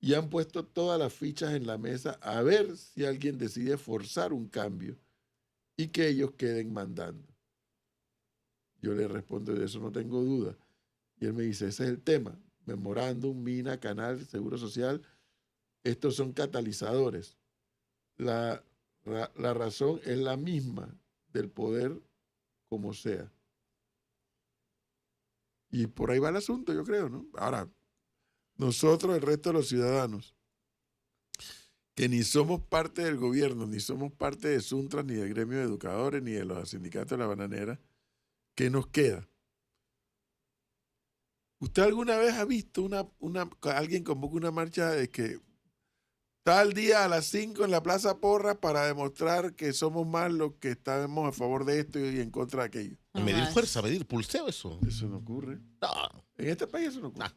y han puesto todas las fichas en la mesa a ver si alguien decide forzar un cambio y que ellos queden mandando. Yo le respondo, de eso no tengo duda. Y él me dice, ese es el tema. Memorándum, Mina, Canal, Seguro Social, estos son catalizadores. La razón es la misma del poder como sea. Y por ahí va el asunto, yo creo, ¿no? Ahora, nosotros, el resto de los ciudadanos, que ni somos parte del gobierno, ni somos parte de Suntras, ni del gremio de educadores, ni de los sindicatos de la bananera, ¿qué nos queda? ¿Usted alguna vez ha visto alguien convoca una marcha de que tal día a las 5 en la Plaza Porras para demostrar que somos más los que estamos a favor de esto y en contra de aquello? Medir fuerza, medir pulseo, eso. Eso no ocurre. No. En este país eso no ocurre.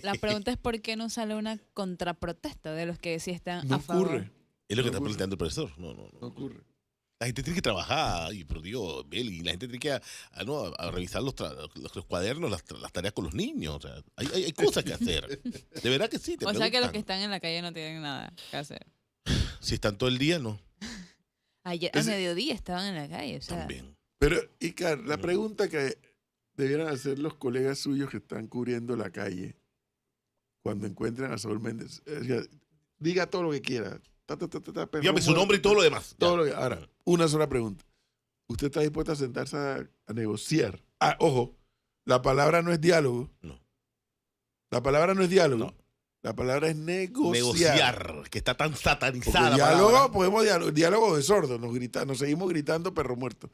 La pregunta es por qué no sale una contraprotesta de los que sí están No a favor. ocurre. Es lo que No está ocurre. planteando el profesor. No ocurre. La gente tiene que trabajar, y por Dios, Beli, la gente tiene que a revisar los cuadernos, las tareas con los niños. O sea, hay cosas que hacer. De verdad que sí. O sea que los que están en la calle no tienen nada que hacer. Si están todo el día, no. Ayer a mediodía estaban en la calle. O sea. También. Pero, Icar, la pregunta que debieran hacer los colegas suyos que están cubriendo la calle cuando encuentren a Saúl Méndez, diga todo lo que quiera. Dígame su nombre y todo lo demás. Ahora, una sola pregunta. ¿Usted está dispuesto a sentarse a negociar? Ah, ojo, la palabra no es diálogo. No. La palabra no es diálogo. No. La palabra es negociar. Negociar, que está tan satanizada. Porque diálogo, podemos diálogo de sordos, nos seguimos gritando perro muerto.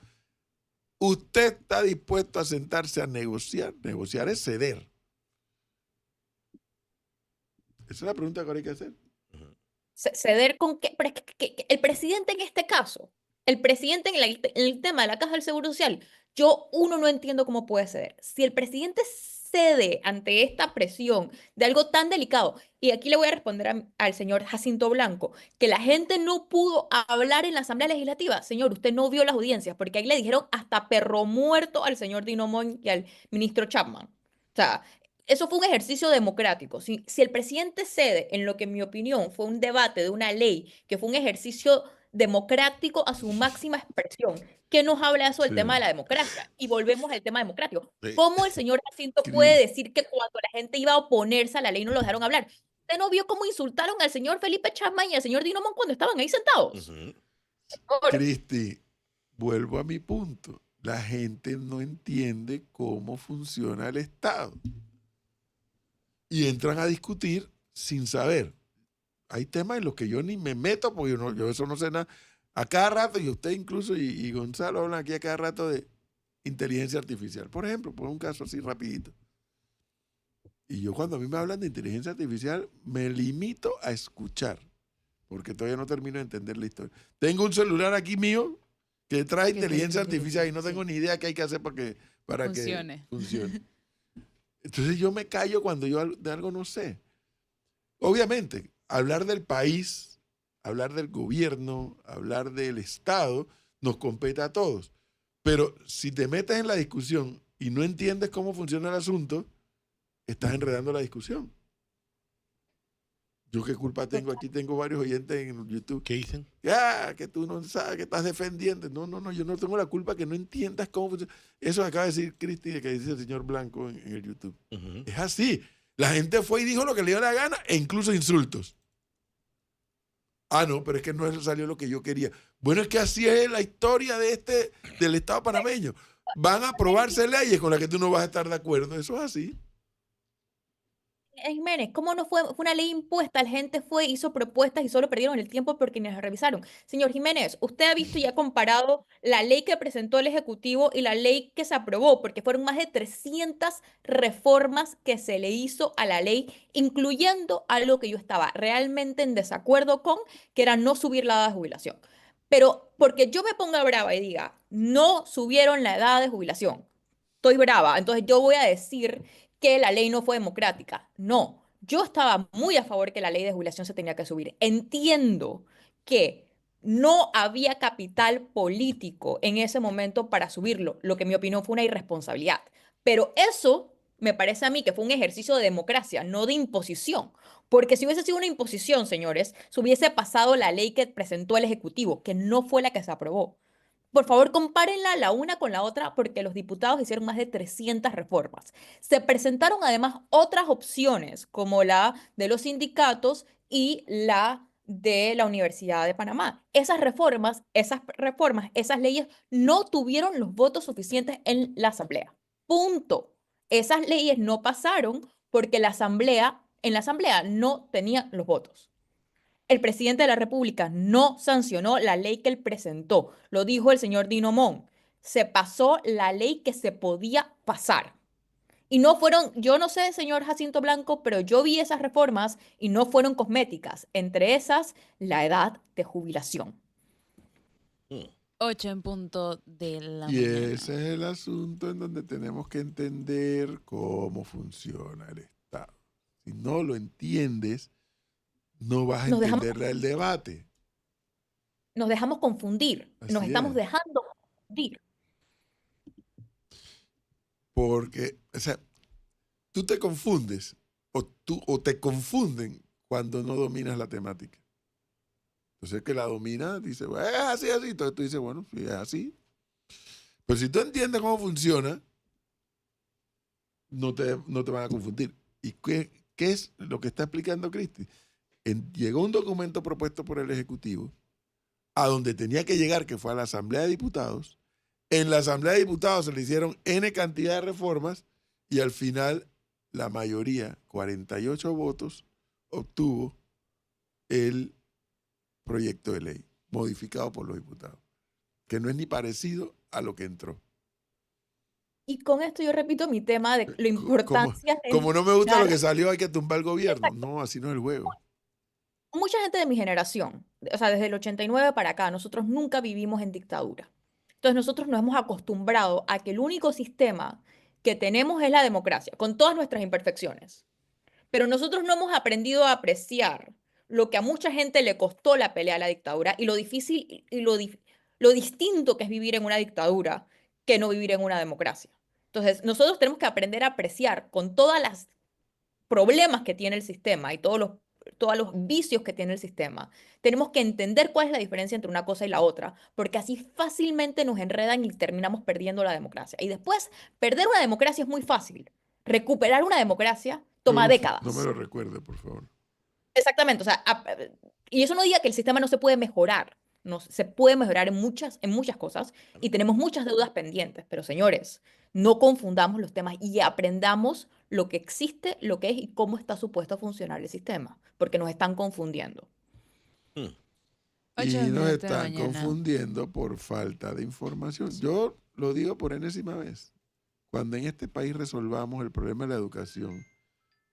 ¿Usted está dispuesto a sentarse a negociar? Negociar es ceder. Esa es la pregunta que ahora hay que hacer. ¿Ceder con qué? Pero es que el presidente en este caso, el presidente en el tema de la Caja del Seguro Social, no entiendo cómo puede ceder. Si el presidente cede ante esta presión de algo tan delicado, y aquí le voy a responder al señor Jacinto Blanco, que la gente no pudo hablar en la Asamblea Legislativa. Señor, usted no vio las audiencias, porque ahí le dijeron hasta perro muerto al señor Dino Montt y al ministro Chapman. O sea, eso fue un ejercicio democrático. Si el presidente cede en lo que en mi opinión fue un debate de una ley, que fue un ejercicio democrático a su máxima expresión, ¿qué nos habla eso del tema de la democracia? Y volvemos al tema democrático. Sí. ¿Cómo el señor Jacinto puede decir que cuando la gente iba a oponerse a la ley no lo dejaron hablar? ¿Usted no vio cómo insultaron al señor Felipe Chapman y al señor Dino Montt cuando estaban ahí sentados? Cristi, vuelvo a mi punto. La gente no entiende cómo funciona el Estado. Y entran a discutir sin saber. Hay temas en los que yo ni me meto porque yo eso no sé nada. A cada rato, y usted incluso y Gonzalo hablan aquí a cada rato de inteligencia artificial. Por ejemplo, por un caso así rapidito. Y yo cuando a mí me hablan de inteligencia artificial, me limito a escuchar, porque todavía no termino de entender la historia. Tengo un celular aquí mío que trae inteligencia artificial y no tengo ni idea qué hay que hacer para que funcione. Entonces yo me callo cuando yo de algo no sé. Obviamente, hablar del país, hablar del gobierno, hablar del Estado, nos compete a todos. Pero si te metes en la discusión y no entiendes cómo funciona el asunto, estás enredando la discusión. ¿Yo qué culpa tengo? Aquí tengo varios oyentes en YouTube. ¿Qué dicen? Que tú no sabes, que estás defendiendo. No, yo no tengo la culpa que no entiendas cómo funciona. Eso acaba de decir Cristi, que dice el señor Blanco en el YouTube. Es así. La gente fue y dijo lo que le dio la gana, e incluso insultos. Ah, no, pero es que no salió lo que yo quería. Bueno, es que así es la historia del Estado panameño. Van a aprobarse leyes con las que tú no vas a estar de acuerdo. Eso es así. Jiménez, ¿cómo no fue una ley impuesta? La gente fue, hizo propuestas y solo perdieron el tiempo porque ni las revisaron. Señor Jiménez, usted ha visto y ha comparado la ley que presentó el Ejecutivo y la ley que se aprobó, porque fueron más de 300 reformas que se le hizo a la ley, incluyendo algo que yo estaba realmente en desacuerdo con, que era no subir la edad de jubilación. Pero porque yo me ponga brava y diga, no subieron la edad de jubilación, estoy brava, entonces yo voy a decir que la ley no fue democrática. No, yo estaba muy a favor que la ley de jubilación se tenía que subir. Entiendo que no había capital político en ese momento para subirlo, lo que en mi opinión fue una irresponsabilidad. Pero eso me parece a mí que fue un ejercicio de democracia, no de imposición. Porque si hubiese sido una imposición, señores, se hubiese pasado la ley que presentó el Ejecutivo, que no fue la que se aprobó. Por favor, compárenla la una con la otra porque los diputados hicieron más de 300 reformas. Se presentaron además otras opciones como la de los sindicatos y la de la Universidad de Panamá. Esas reformas, esas leyes no tuvieron los votos suficientes en la Asamblea. Punto. Esas leyes no pasaron porque en la Asamblea no tenía los votos. El presidente de la República no sancionó la ley que él presentó. Lo dijo el señor Dino Mon. Se pasó la ley que se podía pasar. Y no fueron, yo no sé, señor Jacinto Blanco, pero yo vi esas reformas y no fueron cosméticas. Entre esas, la edad de jubilación. 8 en punto de la Y mañana. ese es el asunto en donde tenemos que entender cómo funciona el Estado. Si no lo entiendes, no vas a entender el debate. Nos dejamos confundir. Nos Así estamos es. dejando confundir. Porque, o sea, tú te confundes o te confunden cuando no dominas la temática. Entonces, el que la domina dice, bueno, es así, así. Entonces tú dices, bueno, sí, es así. Pero si tú entiendes cómo funciona, no te van a confundir. ¿Y qué es lo que está explicando Cristi? Llegó un documento propuesto por el Ejecutivo a donde tenía que llegar, que fue a la Asamblea de Diputados. En la Asamblea de Diputados se le hicieron N cantidad de reformas y al final la mayoría, 48 votos, obtuvo el proyecto de ley modificado por los diputados, que no es ni parecido a lo que entró. Y con esto yo repito mi tema de la importancia de Como no me gusta lo entender- que salió, hay que tumbar el gobierno. Exacto. No, así no es el juego. Mucha gente de mi generación, o sea, desde el 89 para acá, nosotros nunca vivimos en dictadura. Entonces nosotros nos hemos acostumbrado a que el único sistema que tenemos es la democracia, con todas nuestras imperfecciones. Pero nosotros no hemos aprendido a apreciar lo que a mucha gente le costó la pelea a la dictadura y lo difícil y lo distinto que es vivir en una dictadura que no vivir en una democracia. Entonces, nosotros tenemos que aprender a apreciar con todas las problemas que tiene el sistema y todos los vicios que tiene el sistema. Tenemos que entender cuál es la diferencia entre una cosa y la otra, porque así fácilmente nos enredan y terminamos perdiendo la democracia. Y después, perder una democracia es muy fácil. Recuperar una democracia toma décadas. No me lo recuerde, por favor. Exactamente, o sea, y eso no diga que el sistema no se puede mejorar. No, se puede mejorar en muchas cosas y tenemos muchas deudas pendientes, pero señores, no confundamos los temas y aprendamos lo que existe, lo que es y cómo está supuesto a funcionar el sistema, porque nos están confundiendo. Y 8 nos minutos de están mañana. confundiendo por falta de información. Yo lo digo por enésima vez. Cuando en este país resolvamos el problema de la educación,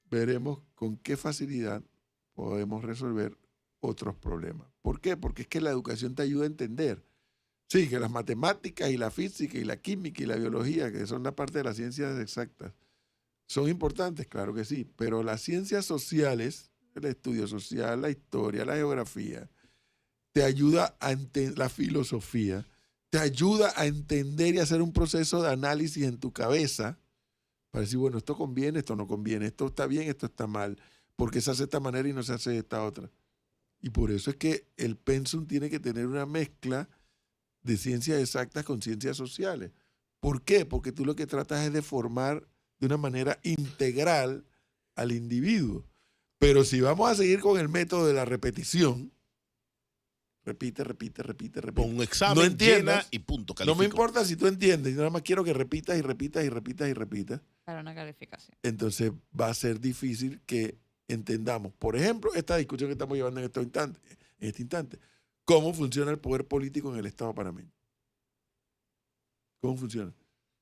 veremos con qué facilidad podemos resolver otros problemas. ¿Por qué? Porque es que la educación te ayuda a entender. Sí, que las matemáticas y la física y la química y la biología, que son la parte de las ciencias exactas, son importantes, claro que sí, pero las ciencias sociales, el estudio social, la historia, la geografía, te ayuda a entender la filosofía, te ayuda a entender y hacer un proceso de análisis en tu cabeza para decir, bueno, esto conviene, esto no conviene, esto está bien, esto está mal, porque se hace de esta manera y no se hace de esta otra. Y por eso es que el pensum tiene que tener una mezcla de ciencias exactas con ciencias sociales. ¿Por qué? Porque tú lo que tratas es de formar de una manera integral al individuo. Pero si vamos a seguir con el método de la repetición, repite. Con un examen, no entiendas, llena y punto, no califico. me importa si tú entiendes, yo nada más quiero que repitas. Para una calificación. Entonces va a ser difícil que entendamos, por ejemplo, esta discusión que estamos llevando en este instante, cómo funciona el poder político en el Estado panameño. ¿Cómo funciona?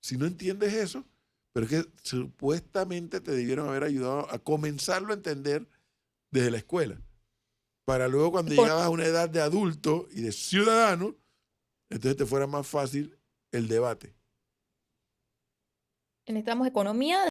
Si no entiendes eso, pero es que supuestamente te debieron haber ayudado a comenzarlo a entender desde la escuela, para luego cuando llegabas a una edad de adulto y de ciudadano, entonces te fuera más fácil el debate. Necesitamos economía